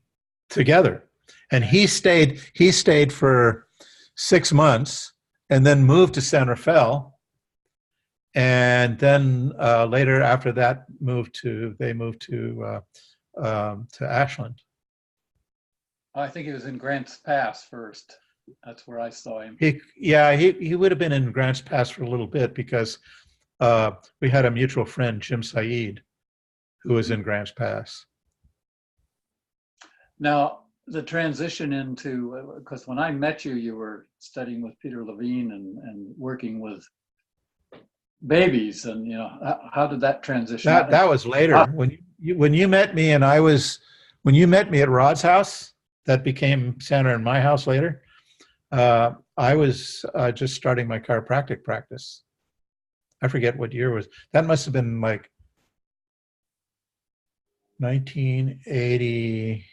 together. And he stayed for 6 months and then moved to San Rafael. And then later after that they moved to Ashland. I think he was in Grants Pass first. That's where I saw him. He would have been in Grants Pass for a little bit, because we had a mutual friend, Jim Saeed, who was in Grants Pass. Now, the transition into, because when I met you, you were studying with Peter Levine and working with babies, and, you know, how did that transition? That was later. When you met me, and when you met me at Rod's house, that became Sandra and my house later. I was just starting my chiropractic practice. I forget what year it was. That must have been like 1980,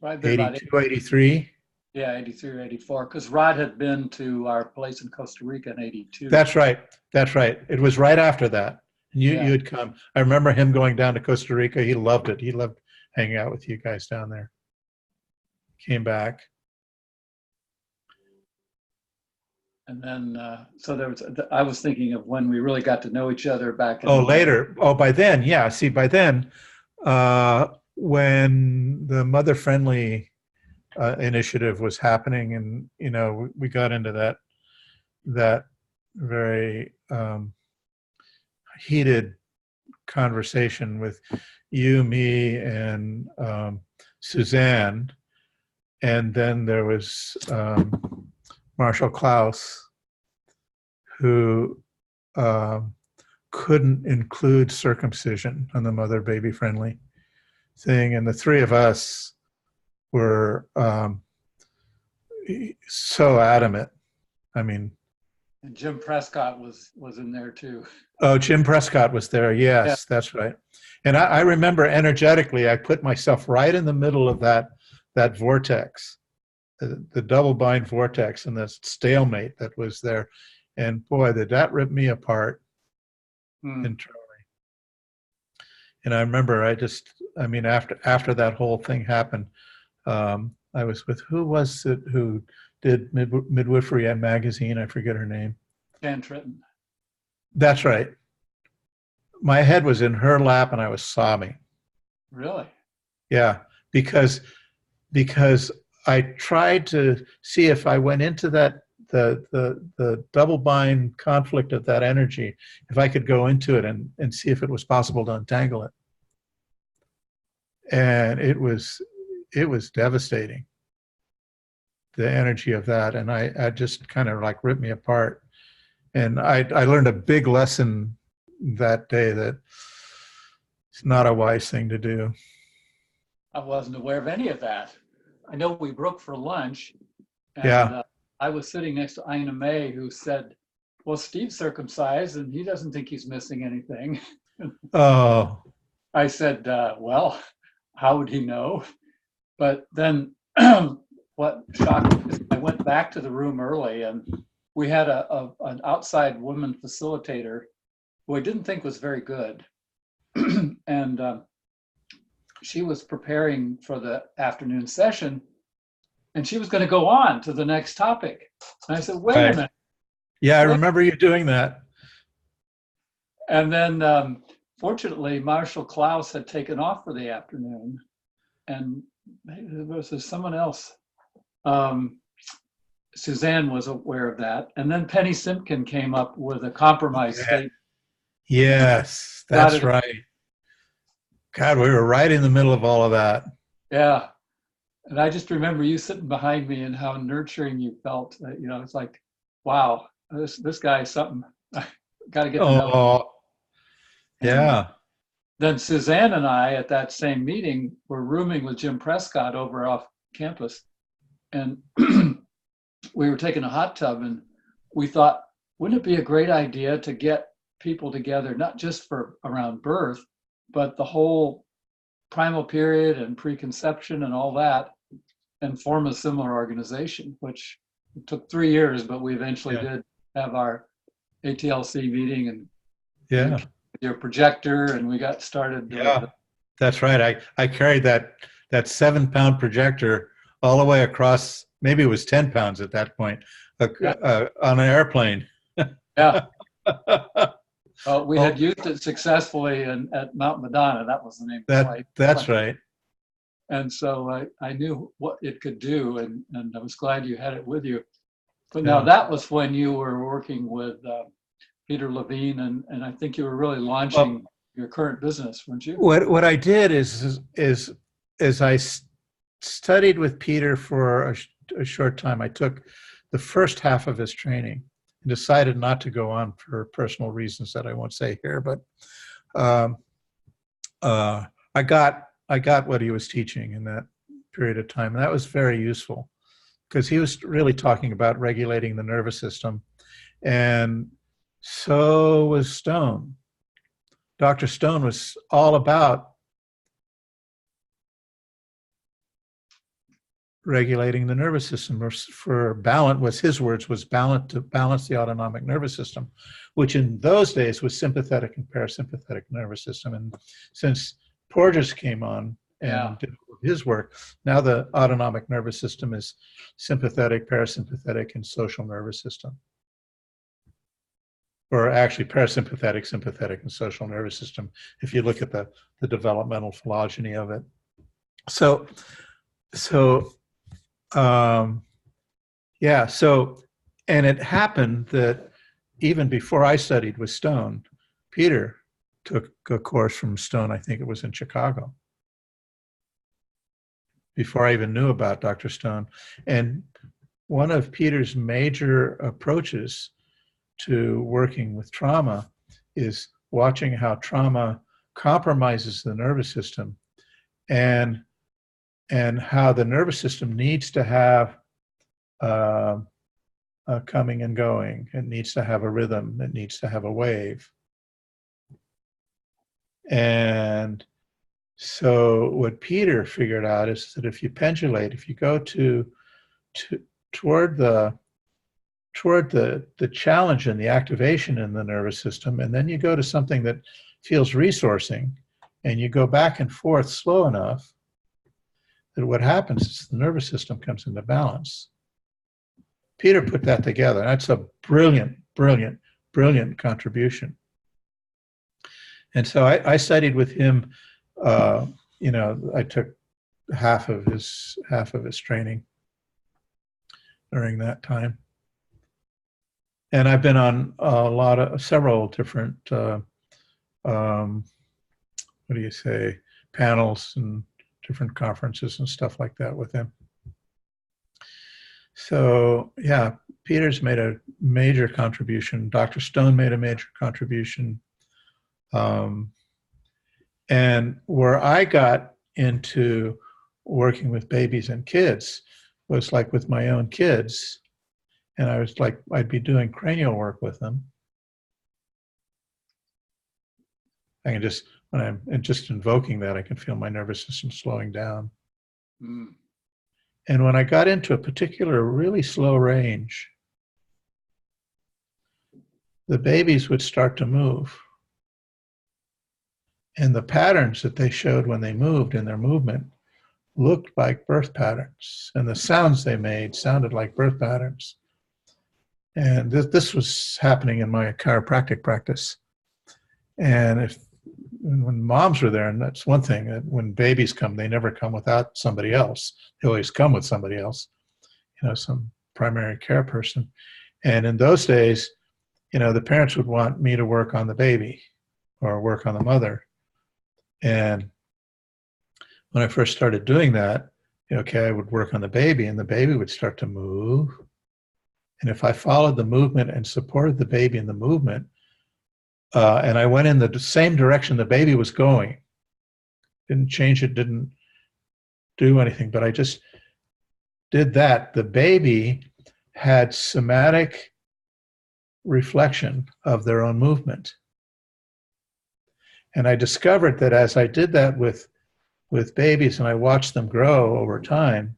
82, 83. Yeah, 83 or 84, because Rod had been to our place in Costa Rica in 82. That's right. It was right after that. And you had come. I remember him going down to Costa Rica. He loved it. He loved hanging out with you guys down there. Came back. And then, so there was, I was thinking of when we really got to know each other back Oh, in, later. Oh, by then, yeah. See, by then, when the mother friendly initiative was happening, and we got into that very heated conversation with you, me, and Suzanne, and then there was Marshall Klaus, who couldn't include circumcision on the mother baby friendly thing, and the three of us were so adamant. I mean, and Jim Prescott was in there too. oh, Jim Prescott was there. Yeah. Yes, that's right. And I remember energetically, I put myself right in the middle of that vortex, the double bind vortex, and the stalemate that was there. And boy, did that rip me apart internally. And I remember, I mean, after that whole thing happened, I was with, who was it who did Midwifery magazine? I forget her name. Jan Tritton. That's right. My head was in her lap and I was sobbing. Really? Yeah, because I tried to see if I went into that the double bind conflict of that energy, if I could go into it and see if it was possible to untangle it. And it was devastating, the energy of that, and I just kind of like ripped me apart. And I learned a big lesson that day, that it's not a wise thing to do. I wasn't aware of any of that. I know we broke for lunch, and Yeah. I was sitting next to Ina May, who said, well, Steve's circumcised and he doesn't think he's missing anything. Oh. I said, well, how would he know? But then what shocked me is I went back to the room early, and we had an outside woman facilitator who I didn't think was very good. And she was preparing for the afternoon session, and she was going to go on to the next topic. And I said, wait a minute. Yeah, I remember you doing that. And then fortunately, Marshall Klaus had taken off for the afternoon, and maybe there was someone else. Suzanne was aware of that. And then Penny Simpkin came up with a compromise statement. Yes, that's right. God, we were right in the middle of all of that. Yeah. And I just remember you sitting behind me and how nurturing you felt. It's like, wow, this guy is something. Got to get to know him. Yeah. Then Suzanne and I, at that same meeting, were rooming with Jim Prescott over off campus. And we were taking a hot tub, and we thought, wouldn't it be a great idea to get people together, not just for around birth, but the whole primal period and preconception and all that, and form a similar organization, which took 3 years, but we eventually did have our ATLC meeting, and your projector, and we got started. That's right. I carried that 7-pound projector all the way across, maybe it was 10 pounds at that point, on an airplane. Yeah. We had used it successfully at Mount Madonna. That was the name of the flight. That's right. And so I knew what it could do, and I was glad you had it with you. But now that was when you were working with Peter Levine, and I think you were really launching your current business, weren't you? What I did is I studied with Peter for a short time. I took the first half of his training and decided not to go on for personal reasons that I won't say here, but I got what he was teaching in that period of time, and that was very useful, because he was really talking about regulating the nervous system, and so was Stone. Dr. Stone was all about regulating the nervous system, for balance, was his words, was to balance the autonomic nervous system, which in those days was sympathetic and parasympathetic nervous system. And since Porges came on and did his work, now the autonomic nervous system is sympathetic, parasympathetic, and social nervous system. or actually parasympathetic, sympathetic, and social nervous system, if you look at the developmental phylogeny of it. So, so yeah, so, and it happened that even before I studied with Stone, Peter took a course from Stone, I think it was in Chicago, before I even knew about Dr. Stone. And one of Peter's major approaches to working with trauma is watching how trauma compromises the nervous system, and how the nervous system needs to have a coming and going. It needs to have a rhythm. It needs to have a wave. And so what Peter figured out is that if you pendulate, if you go toward the challenge and the activation in the nervous system, and then you go to something that feels resourcing, and you go back and forth slow enough, that what happens is the nervous system comes into balance. Peter put that together. That's a brilliant, brilliant, brilliant contribution. And so I studied with him. I took half of his training during that time. And I've been on several different, panels and different conferences and stuff like that with him. So yeah, Peter's made a major contribution. Dr. Stone made a major contribution. And where I got into working with babies and kids was like with my own kids. And I was like, I'd be doing cranial work with them. I can just, when I'm just invoking that, I can feel my nervous system slowing down. Mm. And when I got into a particular really slow range, the babies would start to move. And the patterns that they showed when they moved in their movement looked like birth patterns. And the sounds they made sounded like birth patterns. And this was happening in my chiropractic practice. And when moms were there, and that's one thing, that when babies come, they never come without somebody else. They always come with somebody else, some primary care person. And in those days, the parents would want me to work on the baby or work on the mother. And when I first started doing that, I would work on the baby, and the baby would start to move. And if I followed the movement and supported the baby in the movement, and I went in the same direction the baby was going, didn't change it, didn't do anything, but I just did that, the baby had somatic reflection of their own movement. And I discovered that as I did that with babies and I watched them grow over time,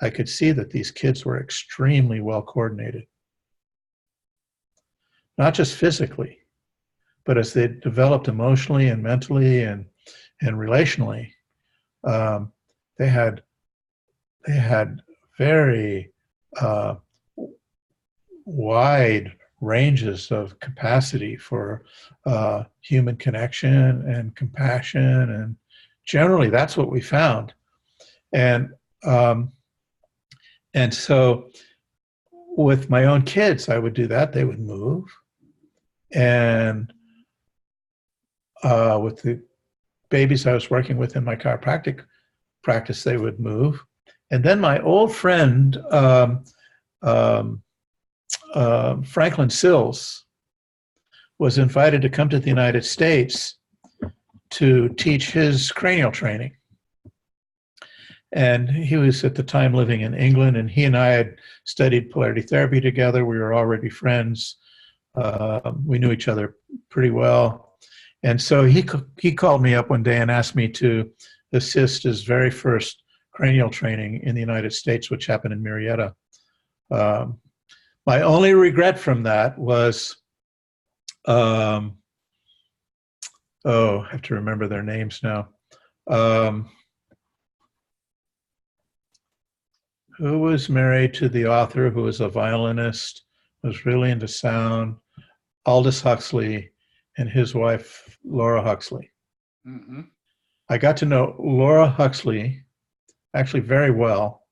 I could see that these kids were extremely well coordinated. Not just physically, but as they developed emotionally and mentally and relationally, they had very wide ranges of capacity for human connection and compassion, and generally that's what we found. And so with my own kids, I would do that. They would move. And with the babies I was working with in my chiropractic practice, they would move. And then my old friend, Franklin Sills, was invited to come to the United States to teach his cranial training. And he was at the time living in England, and he and I had studied polarity therapy together. We were already friends. We knew each other pretty well. And so he called me up one day and asked me to assist his very first cranial training in the United States, which happened in Marietta. My only regret from that was, I have to remember their names now. Who was married to the author, who was a violinist, was really into sound. Aldous Huxley and his wife, Laura Huxley. Mm-hmm. I got to know Laura Huxley actually very well,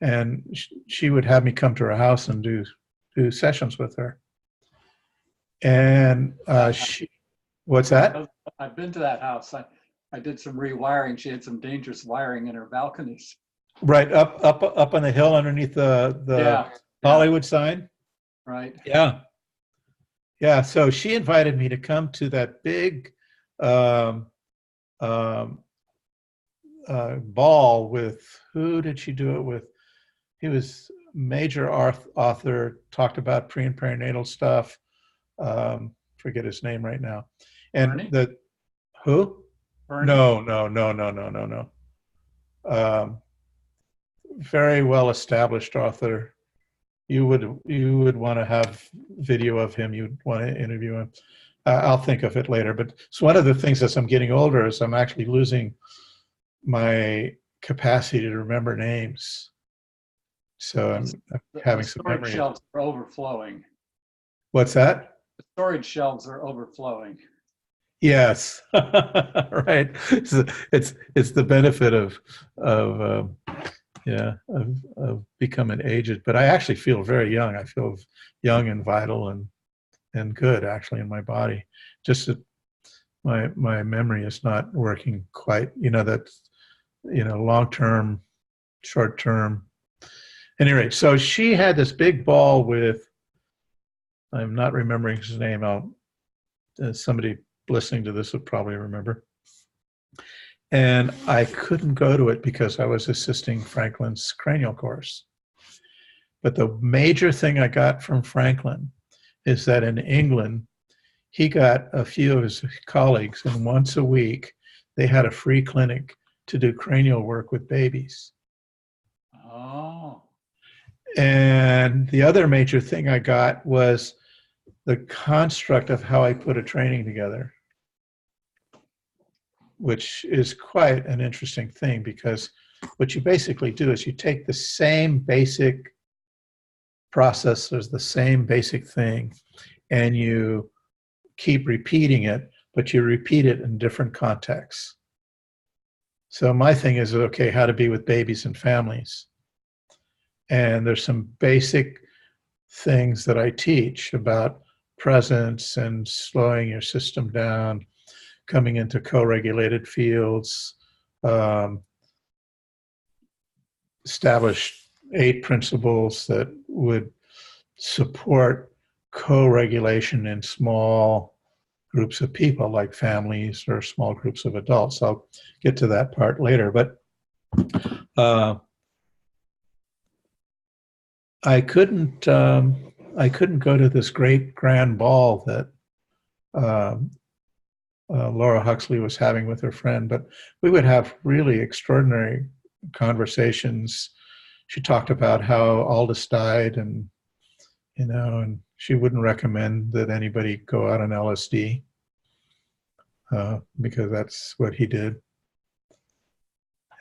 and she would have me come to her house and do sessions with her. And what's that? I've been to that house. I did some rewiring. She had some dangerous wiring in her balconies. Right up on the hill underneath the Hollywood sign. Right. Yeah. Yeah. So she invited me to come to that big um, um, ball with, who did she do it with? He was major author, talked about pre and perinatal stuff. Forget his name right now. And Bernie? who? Bernie? No. Very well established author. You would want to have video of him. You'd want to interview him. I'll think of it later. But it's one of the things as I'm getting older is I'm actually losing my capacity to remember names. So I'm having some memory. The storage shelves are overflowing. What's that? The storage shelves are overflowing. Yes, right. It's the benefit of becoming aged. But I actually feel very young. I feel young and vital and good actually in my body. Just that my memory is not working quite. Long term, short term. Anyway, so she had this big ball with. I'm not remembering his name. Somebody listening to this would probably remember. And I couldn't go to it because I was assisting Franklin's cranial course. But the major thing I got from Franklin is that in England, he got a few of his colleagues, and once a week, they had a free clinic to do cranial work with babies. Oh. And the other major thing I got was the construct of how I put a training together, which is quite an interesting thing, because what you basically do is you take the same basic process, there's the same basic thing, and you keep repeating it, but you repeat it in different contexts. So my thing is, okay, how to be with babies and families. And there's some basic things that I teach about presence and slowing your system down, coming into co-regulated fields, establish 8 principles that would support co-regulation in small groups of people like families or small groups of adults. I'll get to that part later, but I couldn't go to this great grand ball that Laura Huxley was having with her friend, but we would have really extraordinary conversations. She talked about how Aldous died, and she wouldn't recommend that anybody go out on LSD because that's what he did.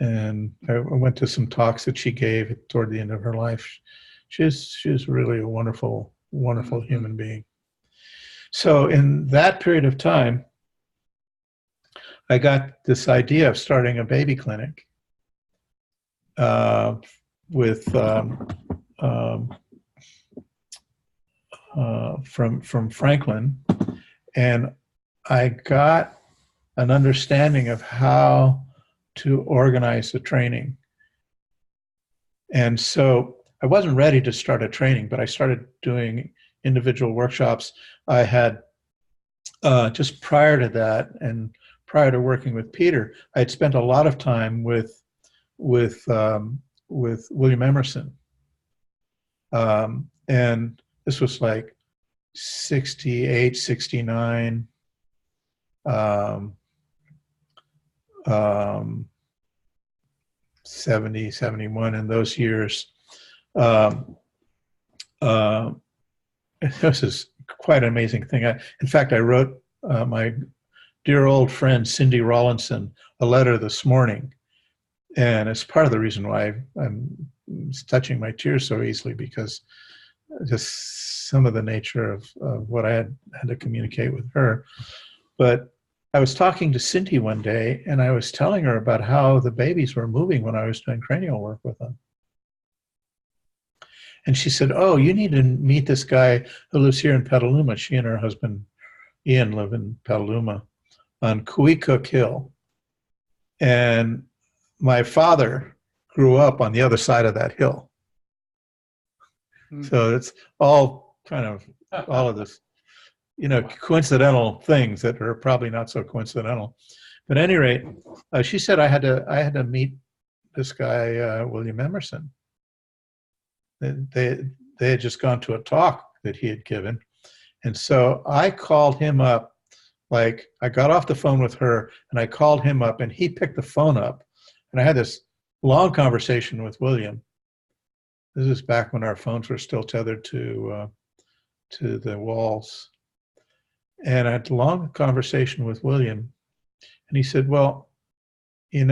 And I went to some talks that she gave toward the end of her life. She's really a wonderful, wonderful human being. So in that period of time, I got this idea of starting a baby clinic from Franklin, and I got an understanding of how to organize the training. And so I wasn't ready to start a training, but I started doing individual workshops. I had just prior to that, and prior to working with Peter, I had spent a lot of time with William Emerson, and this was like 68, 69, 70, 71, in those years. This is quite an amazing thing. In fact, I wrote my dear old friend Cindy Rawlinson a letter this morning, and it's part of the reason why I'm touching my tears so easily, because just some of the nature of what I had to communicate with her. But I was talking to Cindy one day, and I was telling her about how the babies were moving when I was doing cranial work with them. And she said, "Oh, you need to meet this guy who lives here in Petaluma." She and her husband, Ian, live in Petaluma on Cook Hill. And my father grew up on the other side of that hill. So it's all kind of, all of this, coincidental things that are probably not so coincidental. But at any rate, she said I had to meet this guy, William Emerson. They had just gone to a talk that he had given. And so I called him up, like I got off the phone with her and I called him up and he picked the phone up. And I had this long conversation with William. This is back when our phones were still tethered to the walls. And I had a long conversation with William. And he said, "Well, in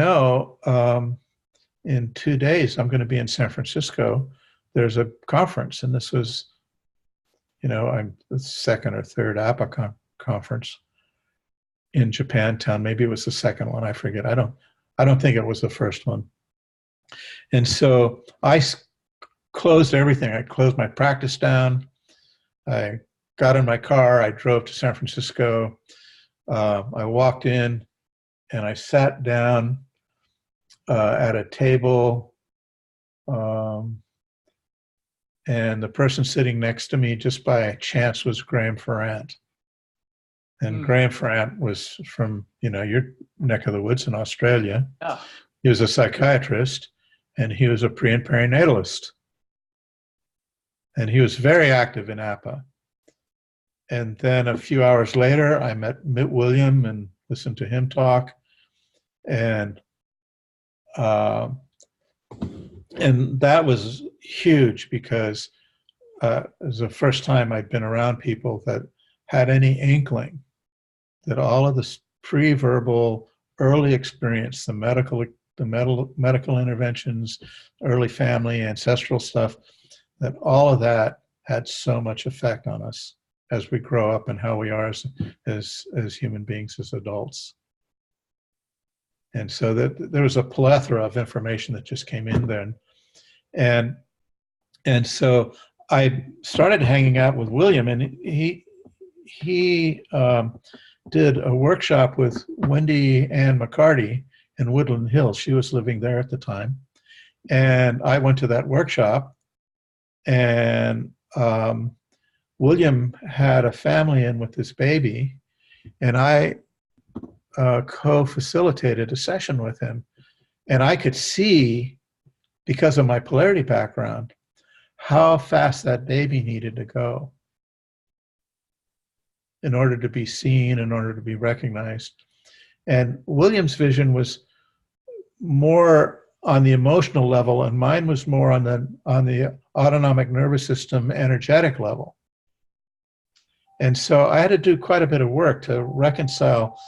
2 days, I'm going to be in San Francisco. There's a conference." And this was, I'm the second or third APA conference in Japantown. Maybe it was the second one. I forget. I don't think it was the first one. And so I closed everything. I closed my practice down. I got in my car. I drove to San Francisco. I walked in and I sat down at a table. And the person sitting next to me, just by chance, was Graham Ferrant. And Graham Ferrant was from, your neck of the woods in Australia. Yeah. He was a psychiatrist, and he was a pre- and perinatalist. And he was very active in APA. And then a few hours later, I met William and listened to him talk. And that was huge because it was the first time I'd been around people that had any inkling that all of this pre-verbal early experience, the medical interventions, early family, ancestral stuff, that all of that had so much effect on us as we grow up and how we are as human beings, as adults. And so that there was a plethora of information that just came in then. And so I started hanging out with William, and he did a workshop with Wendy Ann McCarty in Woodland Hills. She was living there at the time. And I went to that workshop, and William had a family in with this baby, and I co-facilitated a session with him. And I could see, because of my polarity background, how fast that baby needed to go in order to be seen, in order to be recognized. And William's vision was more on the emotional level, and mine was more on the autonomic nervous system energetic level. And so I had to do quite a bit of work to reconcile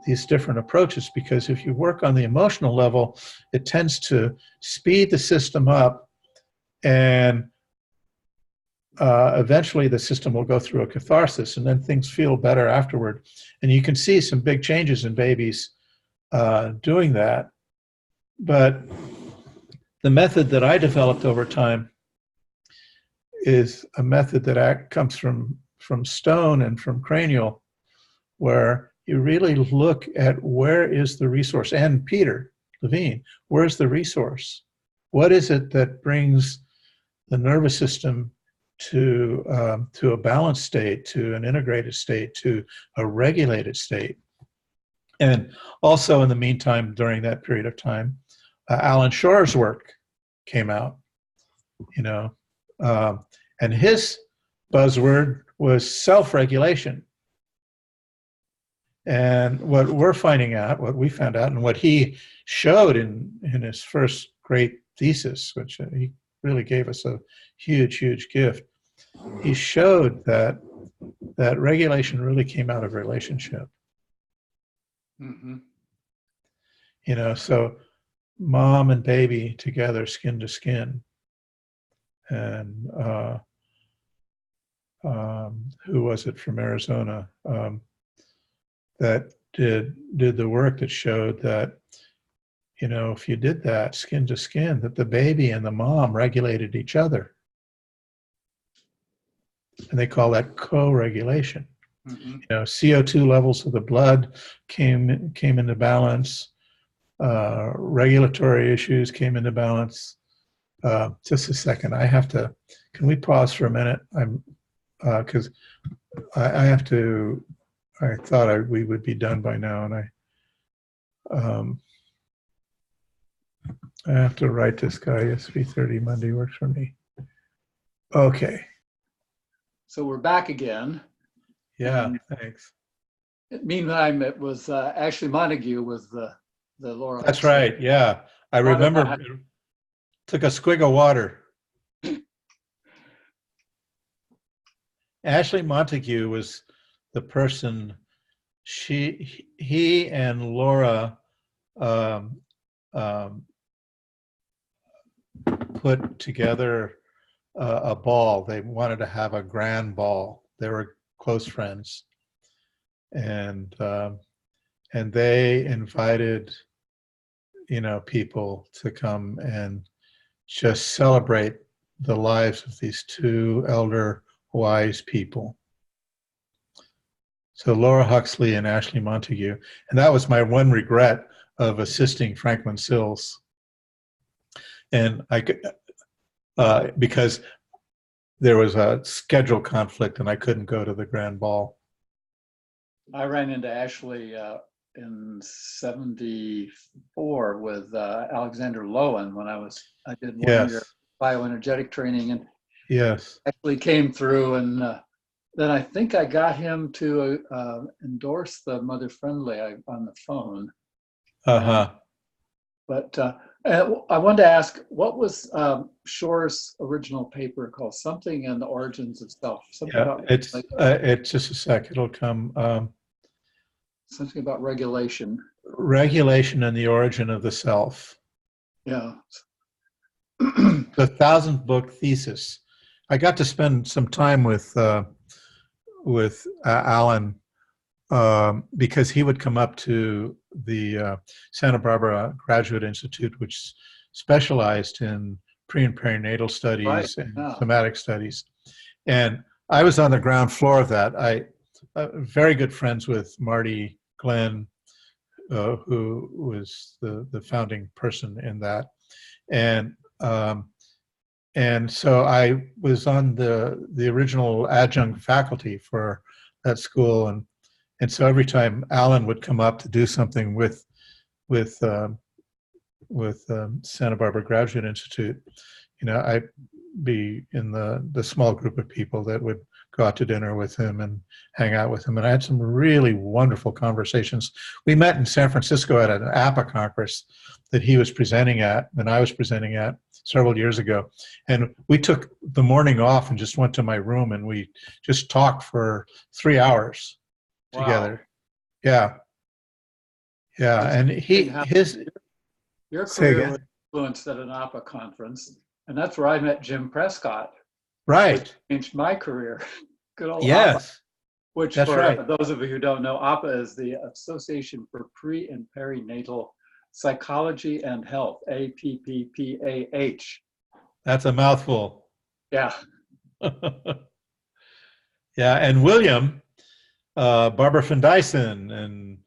these different approaches, because if you work on the emotional level, it tends to speed the system up, and eventually the system will go through a catharsis, and then things feel better afterward. And you can see some big changes in babies doing that. But the method that I developed over time is a method that comes from Stone and from cranial, where you really look at where is the resource. And Peter Levine, where's the resource? What is it that brings the nervous system to a balanced state, to an integrated state, to a regulated state? And also in the meantime, during that period of time, Alan Shor's work came out, and his buzzword was self-regulation. And what we found out, and what he showed in his first great thesis, which he really gave us a huge, huge gift, he showed that regulation really came out of relationship. Mm-hmm. So mom and baby together, skin to skin. And who was it from Arizona, that did the work that showed that, if you did that skin to skin, that the baby and the mom regulated each other. And they call that co-regulation. Mm-hmm. CO2 levels of the blood came into balance. Regulatory issues came into balance. Just a second. Can we pause for a minute? Because I have to, I thought we would be done by now, and I have to write this guy. SV30 Monday works for me. Okay. So we're back again. Yeah, thanks. Meantime, it was Ashley Montague was the Laura. That's right. Yeah, I remember. Took a swig of water. Ashley Montague was the person. He and Laura put together a ball. They wanted to have a grand ball. They were close friends, and they invited people to come and just celebrate the lives of these two elder wise people. So Laura Huxley and Ashley Montague. And that was my one regret of assisting Franklin Sills. And because there was a schedule conflict and I couldn't go to the grand ball. I ran into Ashley in '74 with Alexander Lowen when I did 1 year bioenergetic training, and actually came through, and then I think I got him to endorse the Mother Friendly on the phone. But I wanted to ask, what was Shore's original paper called? Something in the Origins of Self. It's just a sec. It'll come. Something about regulation. Regulation and the origin of the self. Yeah. The 1,000-book thesis. I got to spend some time with Alan because he would come up to the Santa Barbara Graduate Institute, which specialized in pre and perinatal studies and somatic studies. And I was on the ground floor of that. Very good friends with Marty Glenn, who was the founding person in that. And so I was on the original adjunct faculty for that school, and so every time Alan would come up to do something with Santa Barbara Graduate Institute, I'd be in the small group of people that would go out to dinner with him and hang out with him. And I had some really wonderful conversations. We met in San Francisco at an APA conference that he was presenting at and I was presenting at several years ago. And we took the morning off and just went to my room and we just talked for 3 hours together. Wow. Yeah. And your career was influenced at an APA conference, and that's where I met Jim Prescott. Right. Which changed my career. Good old APA. Which, that's for those of you who don't know, APA is the Association for Pre and Perinatal Psychology and Health, APPPAH. That's a mouthful. Yeah. Yeah, and William, Barbara van Dyson, and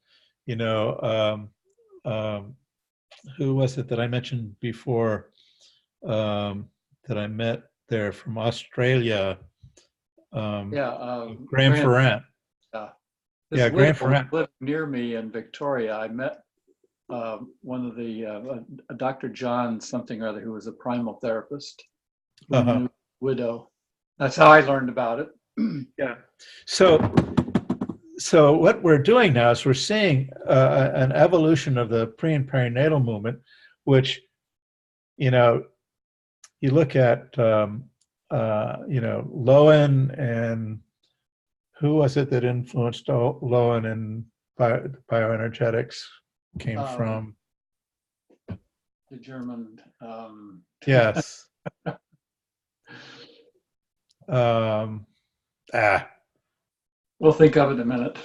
who was it that I mentioned before that I met there from Australia? Graham Ferrant. Yeah, Graham Ferrant lived near me in Victoria. I met one of the Dr. John something or other, who was a primal therapist, who knew widow. That's how I learned about it. Yeah. So what we're doing now is we're seeing an evolution of the pre and perinatal movement, which, you look at, Lowen, and who was it that influenced Lowen and bioenergetics came from? The German. Yes. Ah, We'll think of it in a minute.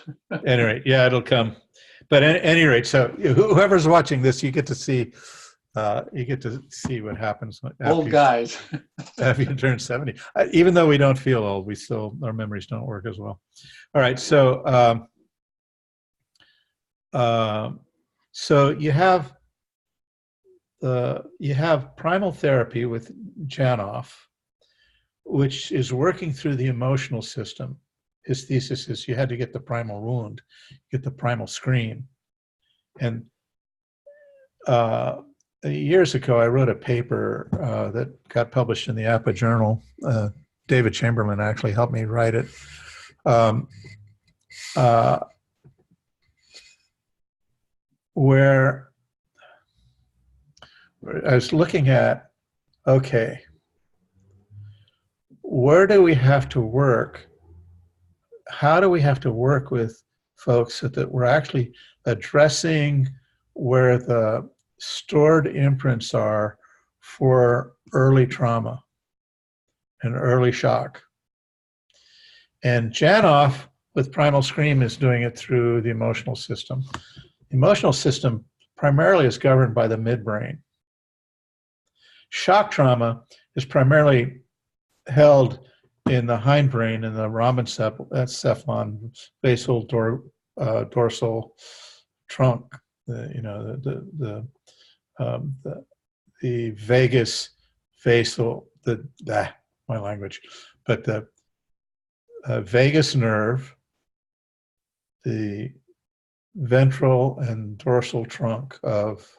anyway, yeah, it'll come. But at any rate, so whoever's watching this, you get to see what happens Old guys. after you turn 70. Even though we don't feel old, we still, our memories don't work as well. All right, so you have primal therapy with Janoff, which is working through the emotional system. His thesis is you had to get the primal wound, get the primal scream. And years ago, I wrote a paper that got published in the APA Journal. David Chamberlain actually helped me write it. Where I was looking at, okay, where do we have to work? How do we have to work with folks so that we're actually addressing where the stored imprints are for early trauma and early shock? And Janoff with Primal Scream is doing it through the emotional system. The emotional system primarily is governed by the midbrain. Shock trauma is primarily held in the hindbrain in the rhombencephalon, basal dorsal trunk. The vagus basal, my language, but the vagus nerve, the ventral and dorsal trunk of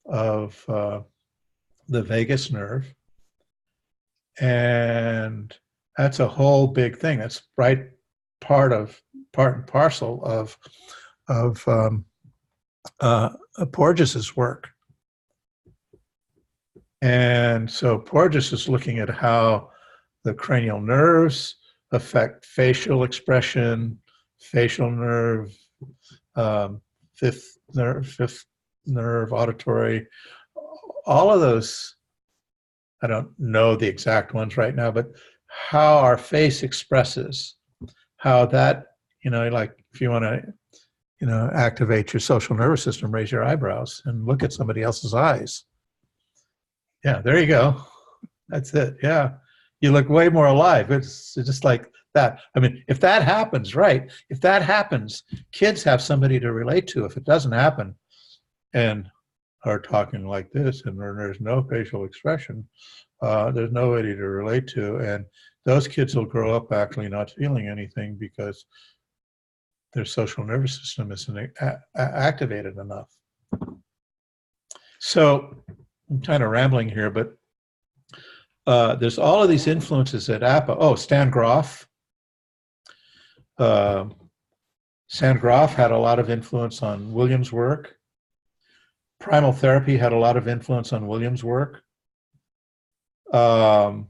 the vagus nerve, and that's a whole big thing. That's part and parcel of Porges's work. And so Porges is looking at how the cranial nerves affect facial expression, facial nerve, fifth nerve, auditory, all of those. I don't know the exact ones right now, but how our face expresses, how that, like if you want to, activate your social nervous system, raise your eyebrows and look at somebody else's eyes. Yeah, there you go. That's it. Yeah. You look way more alive. It's just like that. I mean, if that happens, right? If that happens, kids have somebody to relate to. If it doesn't happen and are talking like this and there's no facial expression, there's nobody to relate to. And those kids will grow up actually not feeling anything because their social nervous system isn't activated enough. So I'm kind of rambling here, but there's all of these influences at APA. Oh, Stan Groff. Stan Groff had a lot of influence on Williams' work. Primal therapy had a lot of influence on Williams' work. Wilhelm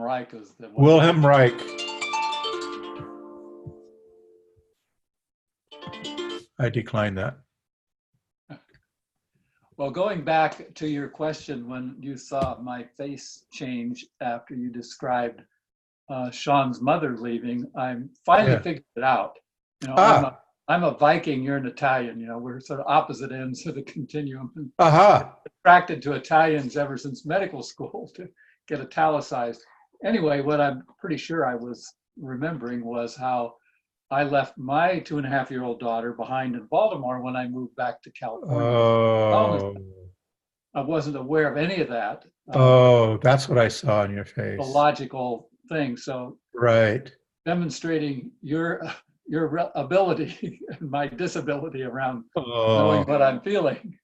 Reich is the one. Wilhelm Reich. I declined that. Well, going back to your question, when you saw my face change after you described Sean's mother leaving, I finally figured it out. I'm a Viking, you're an Italian. We're sort of opposite ends of the continuum. Attracted to Italians ever since medical school to get italicized. Anyway, what I'm pretty sure I was remembering was how I left my 2.5-year-old daughter behind in Baltimore when I moved back to California. Oh. I wasn't aware of any of that. That's what I saw in your face. The logical thing. So right, demonstrating your ability and my disability around knowing what I'm feeling.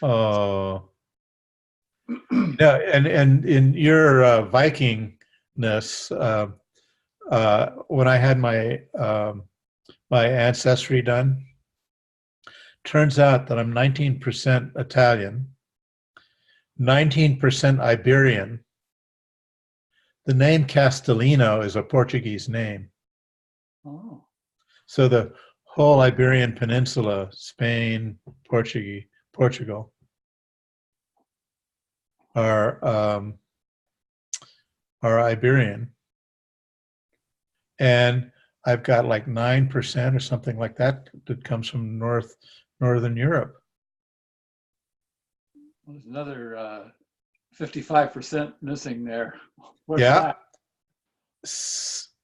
Oh. Yeah, and in your Vikingness, when I had my my ancestry done, turns out that I'm 19% Italian, 19% Iberian. The name Castellino is a Portuguese name. Oh. So the whole Iberian Peninsula, Spain, Portugal, are Iberian. and I've got like 9% or something like that that comes from northern Europe. There's another 55% missing there. Where's Yeah, that?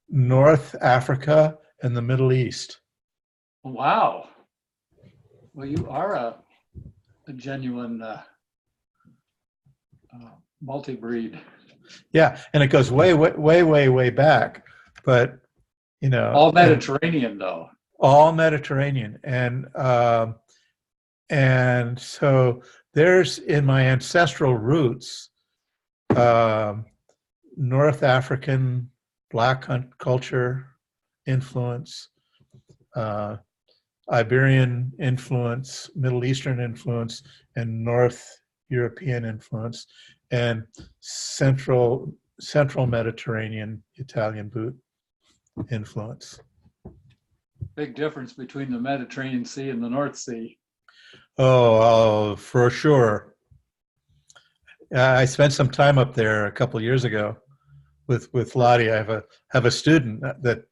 North Africa and the Middle East. Wow. Well, you are a genuine multi-breed. Yeah, and it goes way, way, way, way, way back, but you know, All Mediterranean, though. all Mediterranean, and so there's in my ancestral roots, um, North African Black culture influence, uh, Iberian influence, Middle Eastern influence, and North European influence, and Central Mediterranean Italian boot influence. Big difference between the Mediterranean Sea and the North Sea. Oh, for sure. I spent some time up there a couple of years ago with Lottie. I have a student that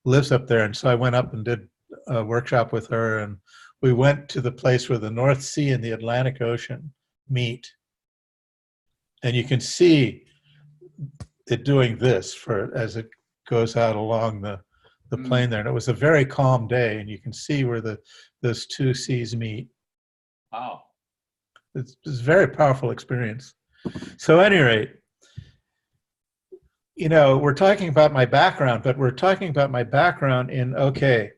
lives up there, and so I went up and did a workshop with her, and we went to the place where the North Sea and the Atlantic Ocean meet, and you can see it doing this for as it goes out along the plain there. And it was a very calm day, and you can see where those two seas meet. Wow. It's a very powerful experience. So at any rate, you know, we're talking about my background, but we're talking about my background in, okay,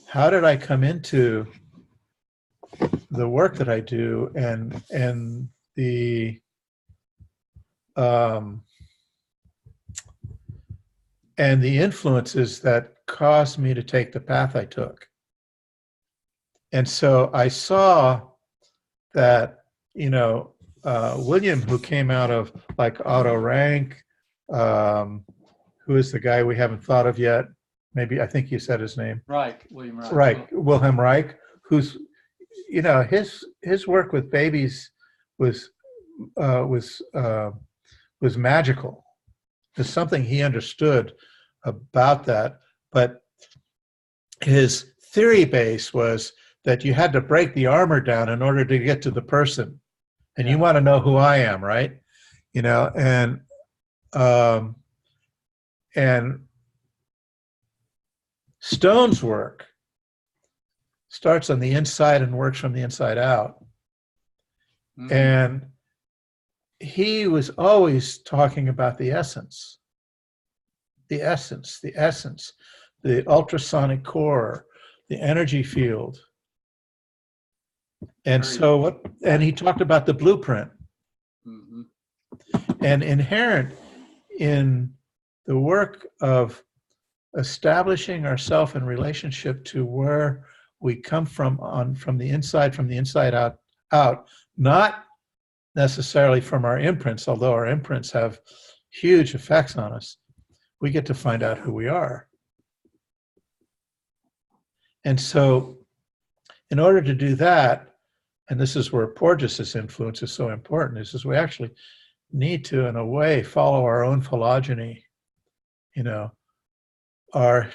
how did I come into the work that I do and the influences that caused me to take the path I took. And so I saw that, you know, William, who came out of like Otto Rank, who is the guy we haven't thought of yet? Maybe, I think you said his name. Reich, William Reich. Right, Wilhelm Reich, who's, you know, his work with babies was magical. There's something he understood about that, but his theory base was that you had to break the armor down in order to get to the person. And you want to know who I am, right? You know, and Stone's work starts on the inside and works from the inside out. Mm-hmm. And he was always talking about the essence, the ultrasonic core, the energy field. And so and he talked about the blueprint. Mm-hmm. And inherent in the work of establishing ourselves in relationship to where we come from the inside out, not necessarily from our imprints, although our imprints have huge effects on us. We get to find out who we are. And so in order to do that, and this is where Porges's influence is so important, is we actually need to, in a way, follow our own phylogeny. You know, our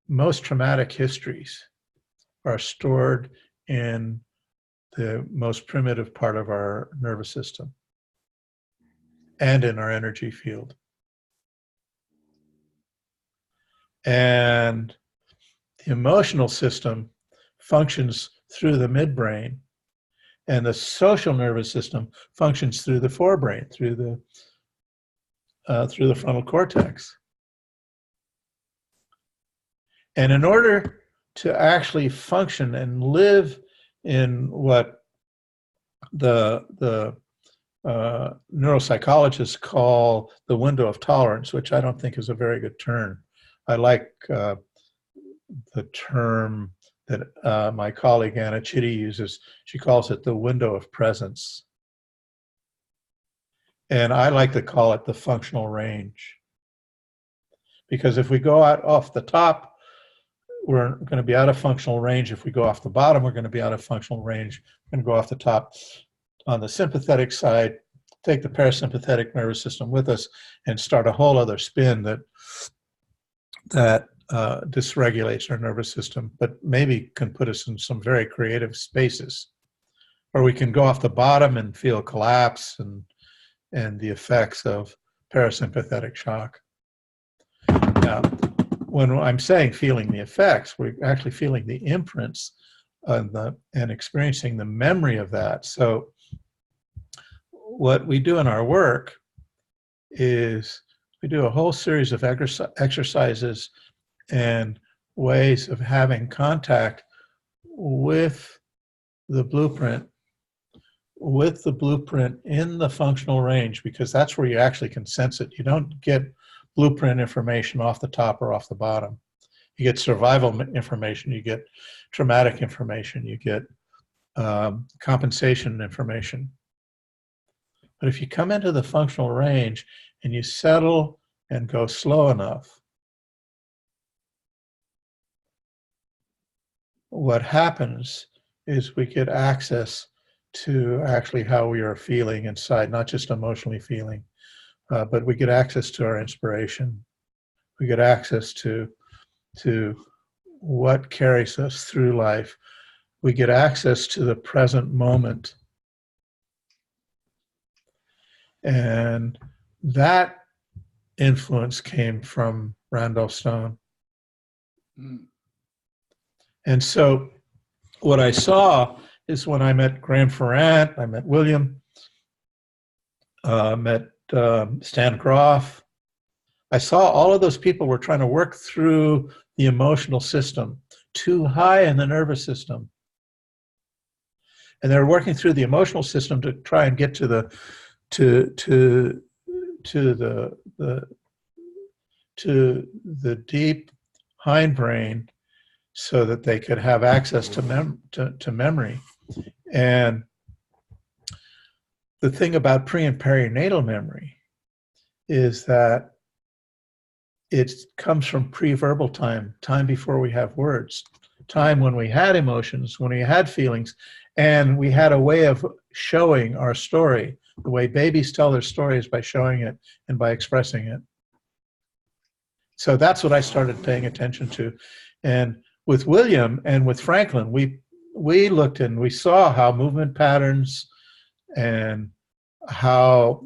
most traumatic histories are stored in the most primitive part of our nervous system and in our energy field. And the emotional system functions through the midbrain, and the social nervous system functions through the forebrain, through the frontal cortex. And in order to actually function and live in what the neuropsychologists call the window of tolerance, which I don't think is a very good term. I like the term that my colleague Anna Chitty uses. She calls it the window of presence. And I like to call it the functional range. Because if we go out off the top, we're going to be out of functional range. If we go off the bottom, we're going to be out of functional range. We're going to go off the top on the sympathetic side, take the parasympathetic nervous system with us, and start a whole other spin that that dysregulates our nervous system, but maybe can put us in some very creative spaces. Or we can go off the bottom and feel collapse and the effects of parasympathetic shock. Now, when I'm saying feeling the effects, we're actually feeling the imprints and experiencing the memory of that. So what we do in our work is we do a whole series of exercises and ways of having contact with the blueprint in the functional range, because that's where you actually can sense it. You don't get blueprint information off the top or off the bottom. You get survival information, you get traumatic information, you get compensation information. But if you come into the functional range and you settle and go slow enough, what happens is we get access to actually how we are feeling inside, not just emotionally feeling, but we get access to our inspiration. We get access to what carries us through life. We get access to the present moment. And that influence came from Randolph Stone. Mm. And so what I saw is when I met Graham Ferrant, I met William, met Stan Groff. I saw all of those people were trying to work through the emotional system, too high in the nervous system. And they're working through the emotional system to try and get to the deep hindbrain so that they could have access to memory. And the thing about pre and perinatal memory is that it comes from pre-verbal time before we have words, time when we had emotions, when we had feelings, and we had a way of showing our story. The way babies tell their stories by showing it and by expressing it. So that's what I started paying attention to. And with William and with Franklin, we looked and we saw how movement patterns and how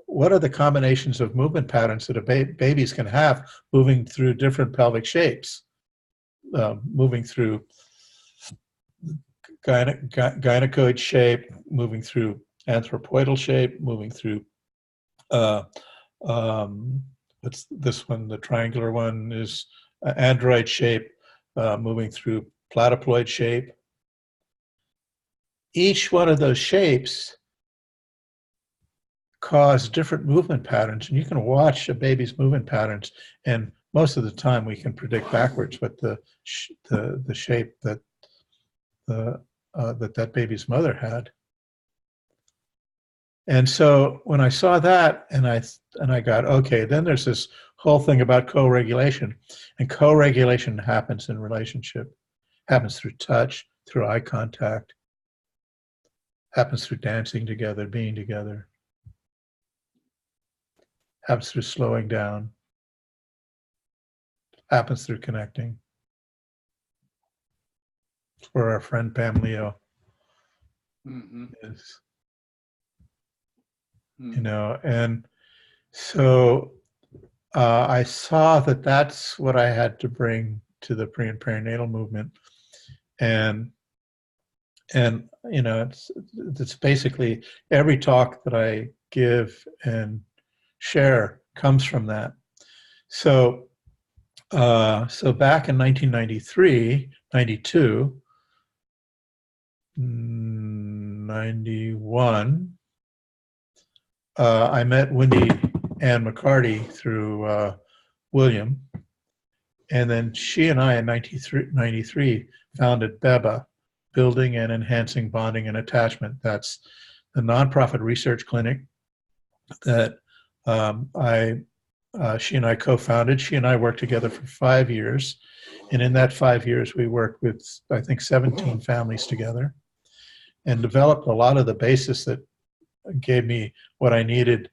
what are the combinations of movement patterns that babies can have moving through different pelvic shapes, moving through gynecoid shape, moving through anthropoidal shape, moving through what's this one, the triangular one is android shape, moving through platyploid shape. Each one of those shapes cause different movement patterns, and you can watch a baby's movement patterns, and most of the time we can predict backwards what the shape that that baby's mother had. And so when I saw that, and I got, okay, then there's this whole thing about co-regulation, and co-regulation happens in relationship, happens through touch, through eye contact, happens through dancing together, being together, happens through slowing down, happens through connecting. It's where our friend Pam Leo is. You know, and so I saw that that's what I had to bring to the pre and perinatal movement, and you know, it's basically every talk that I give and share comes from that. So so back in 1993, 92, 91. I met Wendy Ann McCarty through William, and then she and I in 93 founded BEBA, Building and Enhancing Bonding and Attachment. That's a nonprofit research clinic that she and I co-founded. She and I worked together for 5 years, and in that 5 years we worked with, I think, 17 families together and developed a lot of the basis that gave me what I needed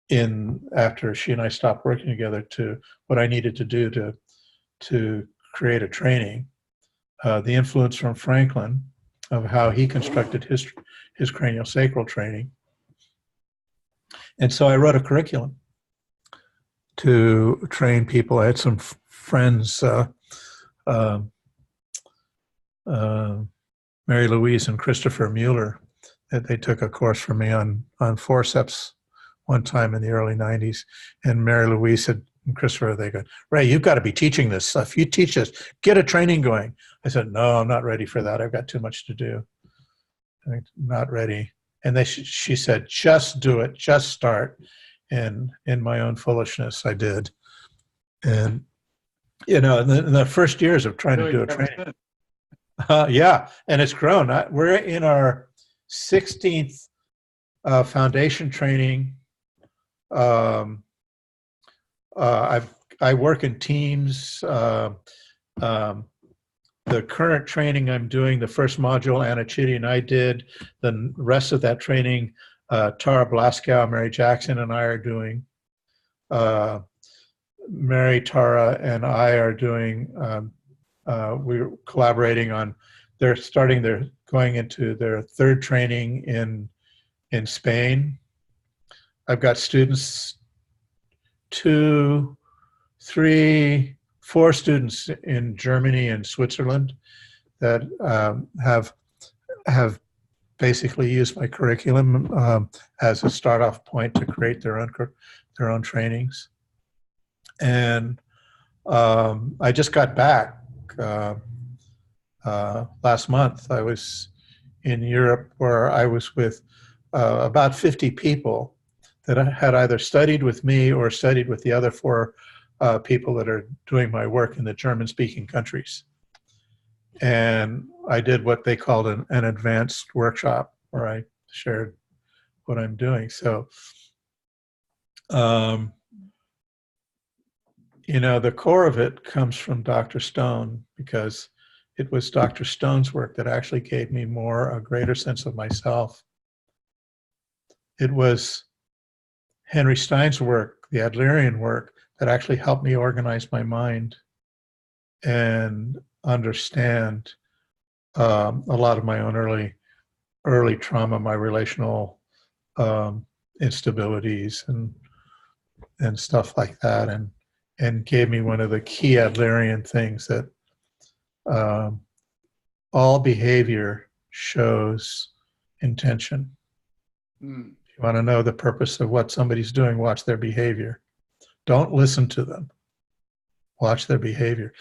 after she and I stopped working together, to what I needed to do to create a training. The influence from Franklin of how he constructed his craniosacral training. And so I wrote a curriculum to train people. I had some friends, uh, Mary Louise and Christopher Mueller, that they took a course from me on forceps one time in the early 90s. And Mary Louise said, and Christopher, they go, Ray, you've got to be teaching this stuff. You teach this, get a training going. I said, no, I'm not ready for that. I've got too much to do. I'm not ready. And she said, just do it, just start. And in my own foolishness, I did. And, in the first years of trying to do a training. Yeah, and it's grown. We're in our 16th foundation training. I work in teams. The current training I'm doing, the first module, Anna Chitty and I did. The rest of that training, Tara Blaskow, Mary Jackson, and I are doing. Mary, Tara, and I are doing. We're collaborating on. They're going into their third training in Spain. I've got students, 2, 3, 4 students in Germany and Switzerland that have basically used my curriculum as a start-off point to create their own trainings. And I just got back last month. I was in Europe, where I was with about 50 people that had either studied with me or studied with the other 4 people that are doing my work in the German-speaking countries. And I did what they called an advanced workshop, where I shared what I'm doing. So, the core of it comes from Dr. Stone, because it was Dr. Stone's work that actually gave me a greater sense of myself. It was Henry Stein's work, the Adlerian work, that actually helped me organize my mind and understand a lot of my own early trauma, my relational instabilities and stuff like that, and gave me one of the key Adlerian things that all behavior shows intention. Mm. If you want to know the purpose of what somebody's doing, watch their behavior. Don't listen to them. Watch their behavior.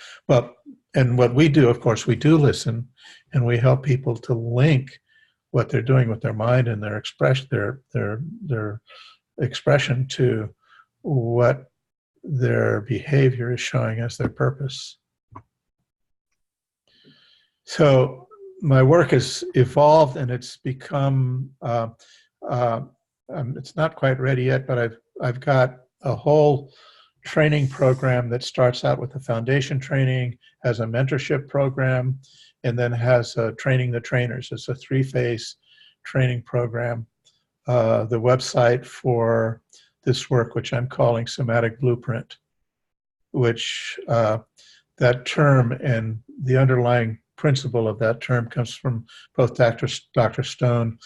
And what we do, of course, we do listen, and we help people to link what they're doing with their mind and their expression to what their behavior is showing as their purpose. So my work has evolved, and it's become, it's not quite ready yet, but I've got a whole training program that starts out with the foundation training, has a mentorship program, and then has training the trainers. It's a 3-phase training program. The website for this work, which I'm calling Somatic Blueprint, which that term and the underlying principle of that term comes from both Dr. Stone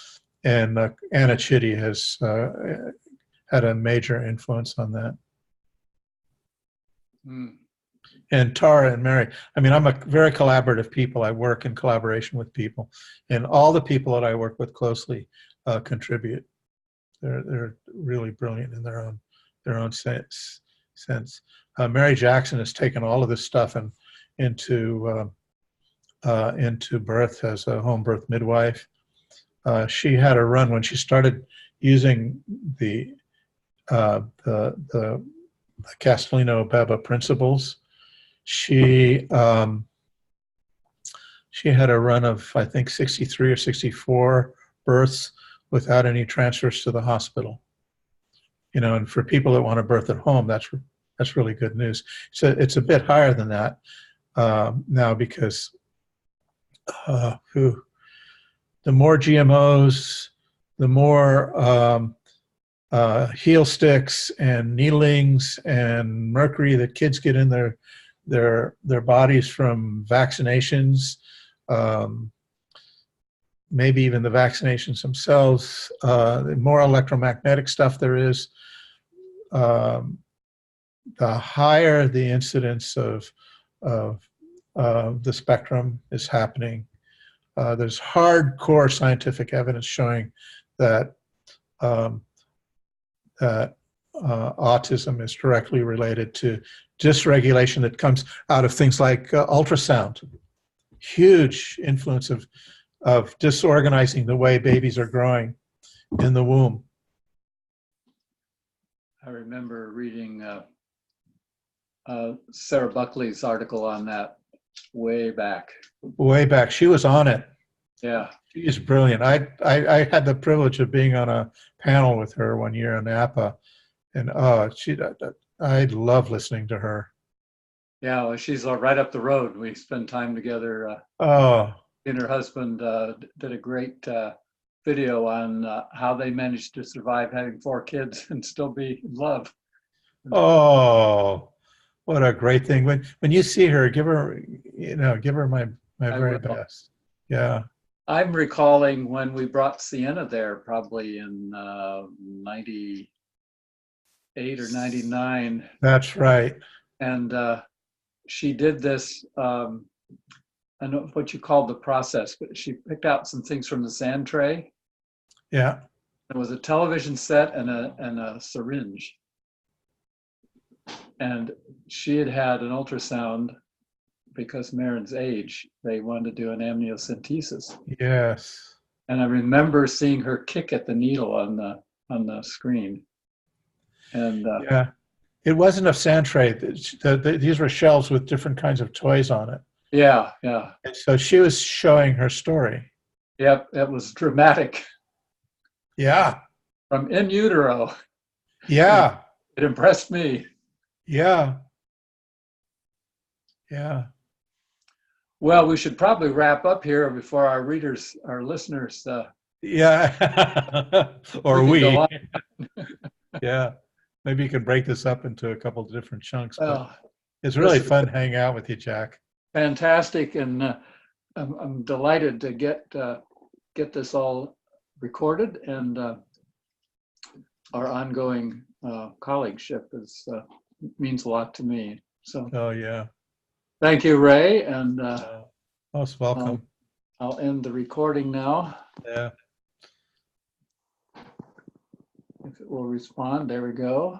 and Anna Chitty has had a major influence on that. Mm. And Tara and Mary. I mean, I'm a very collaborative people. I work in collaboration with people, and all the people that I work with closely contribute. They're really brilliant in their own sense. Mary Jackson has taken all of this stuff and into birth as a home birth midwife. She had a run when she started using the Castellino Beba principles. She had a run of, I think, 63 or 64 births without any transfers to the hospital. And for people that want to birth at home, that's really good news. So it's a bit higher than that now, because the more GMOs, the more heel sticks and needlings and mercury that kids get in their bodies from vaccinations, um, maybe even the vaccinations themselves, the more electromagnetic stuff there is, um, the higher the incidence of the spectrum is happening. There's hardcore scientific evidence showing that um, that autism is directly related to dysregulation that comes out of things like ultrasound. Huge influence of disorganizing the way babies are growing in the womb. I remember reading Sarah Buckley's article on that way back. Way back, she was on it. Yeah. She is brilliant. I had the privilege of being on a panel with her one year in Napa, and I love listening to her. Yeah, well, she's right up the road. We spend time together. Oh, And her husband did a great video on how they managed to survive having 4 kids and still be in love. oh, what a great thing. When you see her, give her my very best. Yeah. I'm recalling when we brought Sienna there, probably in 98 or 99. That's right. And she did this, I don't know what you called the process, but she picked out some things from the sand tray. Yeah. There was a television set and a syringe. And she had an ultrasound because Marin's age. They wanted to do an amniocentesis. Yes. And I remember seeing her kick at the needle on the screen. And yeah, it wasn't a sand tray. These were shelves with different kinds of toys on it. yeah, yeah. And so she was showing her story. Yep, it was dramatic. Yeah. From in utero. Yeah. It impressed me. Yeah. Yeah. Well, we should probably wrap up here before our listeners. Yeah. Or we can go we. Yeah. Maybe you could break this up into a couple of different chunks. Well, it's really fun hanging out with you, Jack. Fantastic, and I'm delighted to get this all recorded, and our ongoing colleagueship means a lot to me. So. Oh yeah. Thank you, Ray, and most welcome. I'll end the recording now. Yeah. If it will respond, there we go.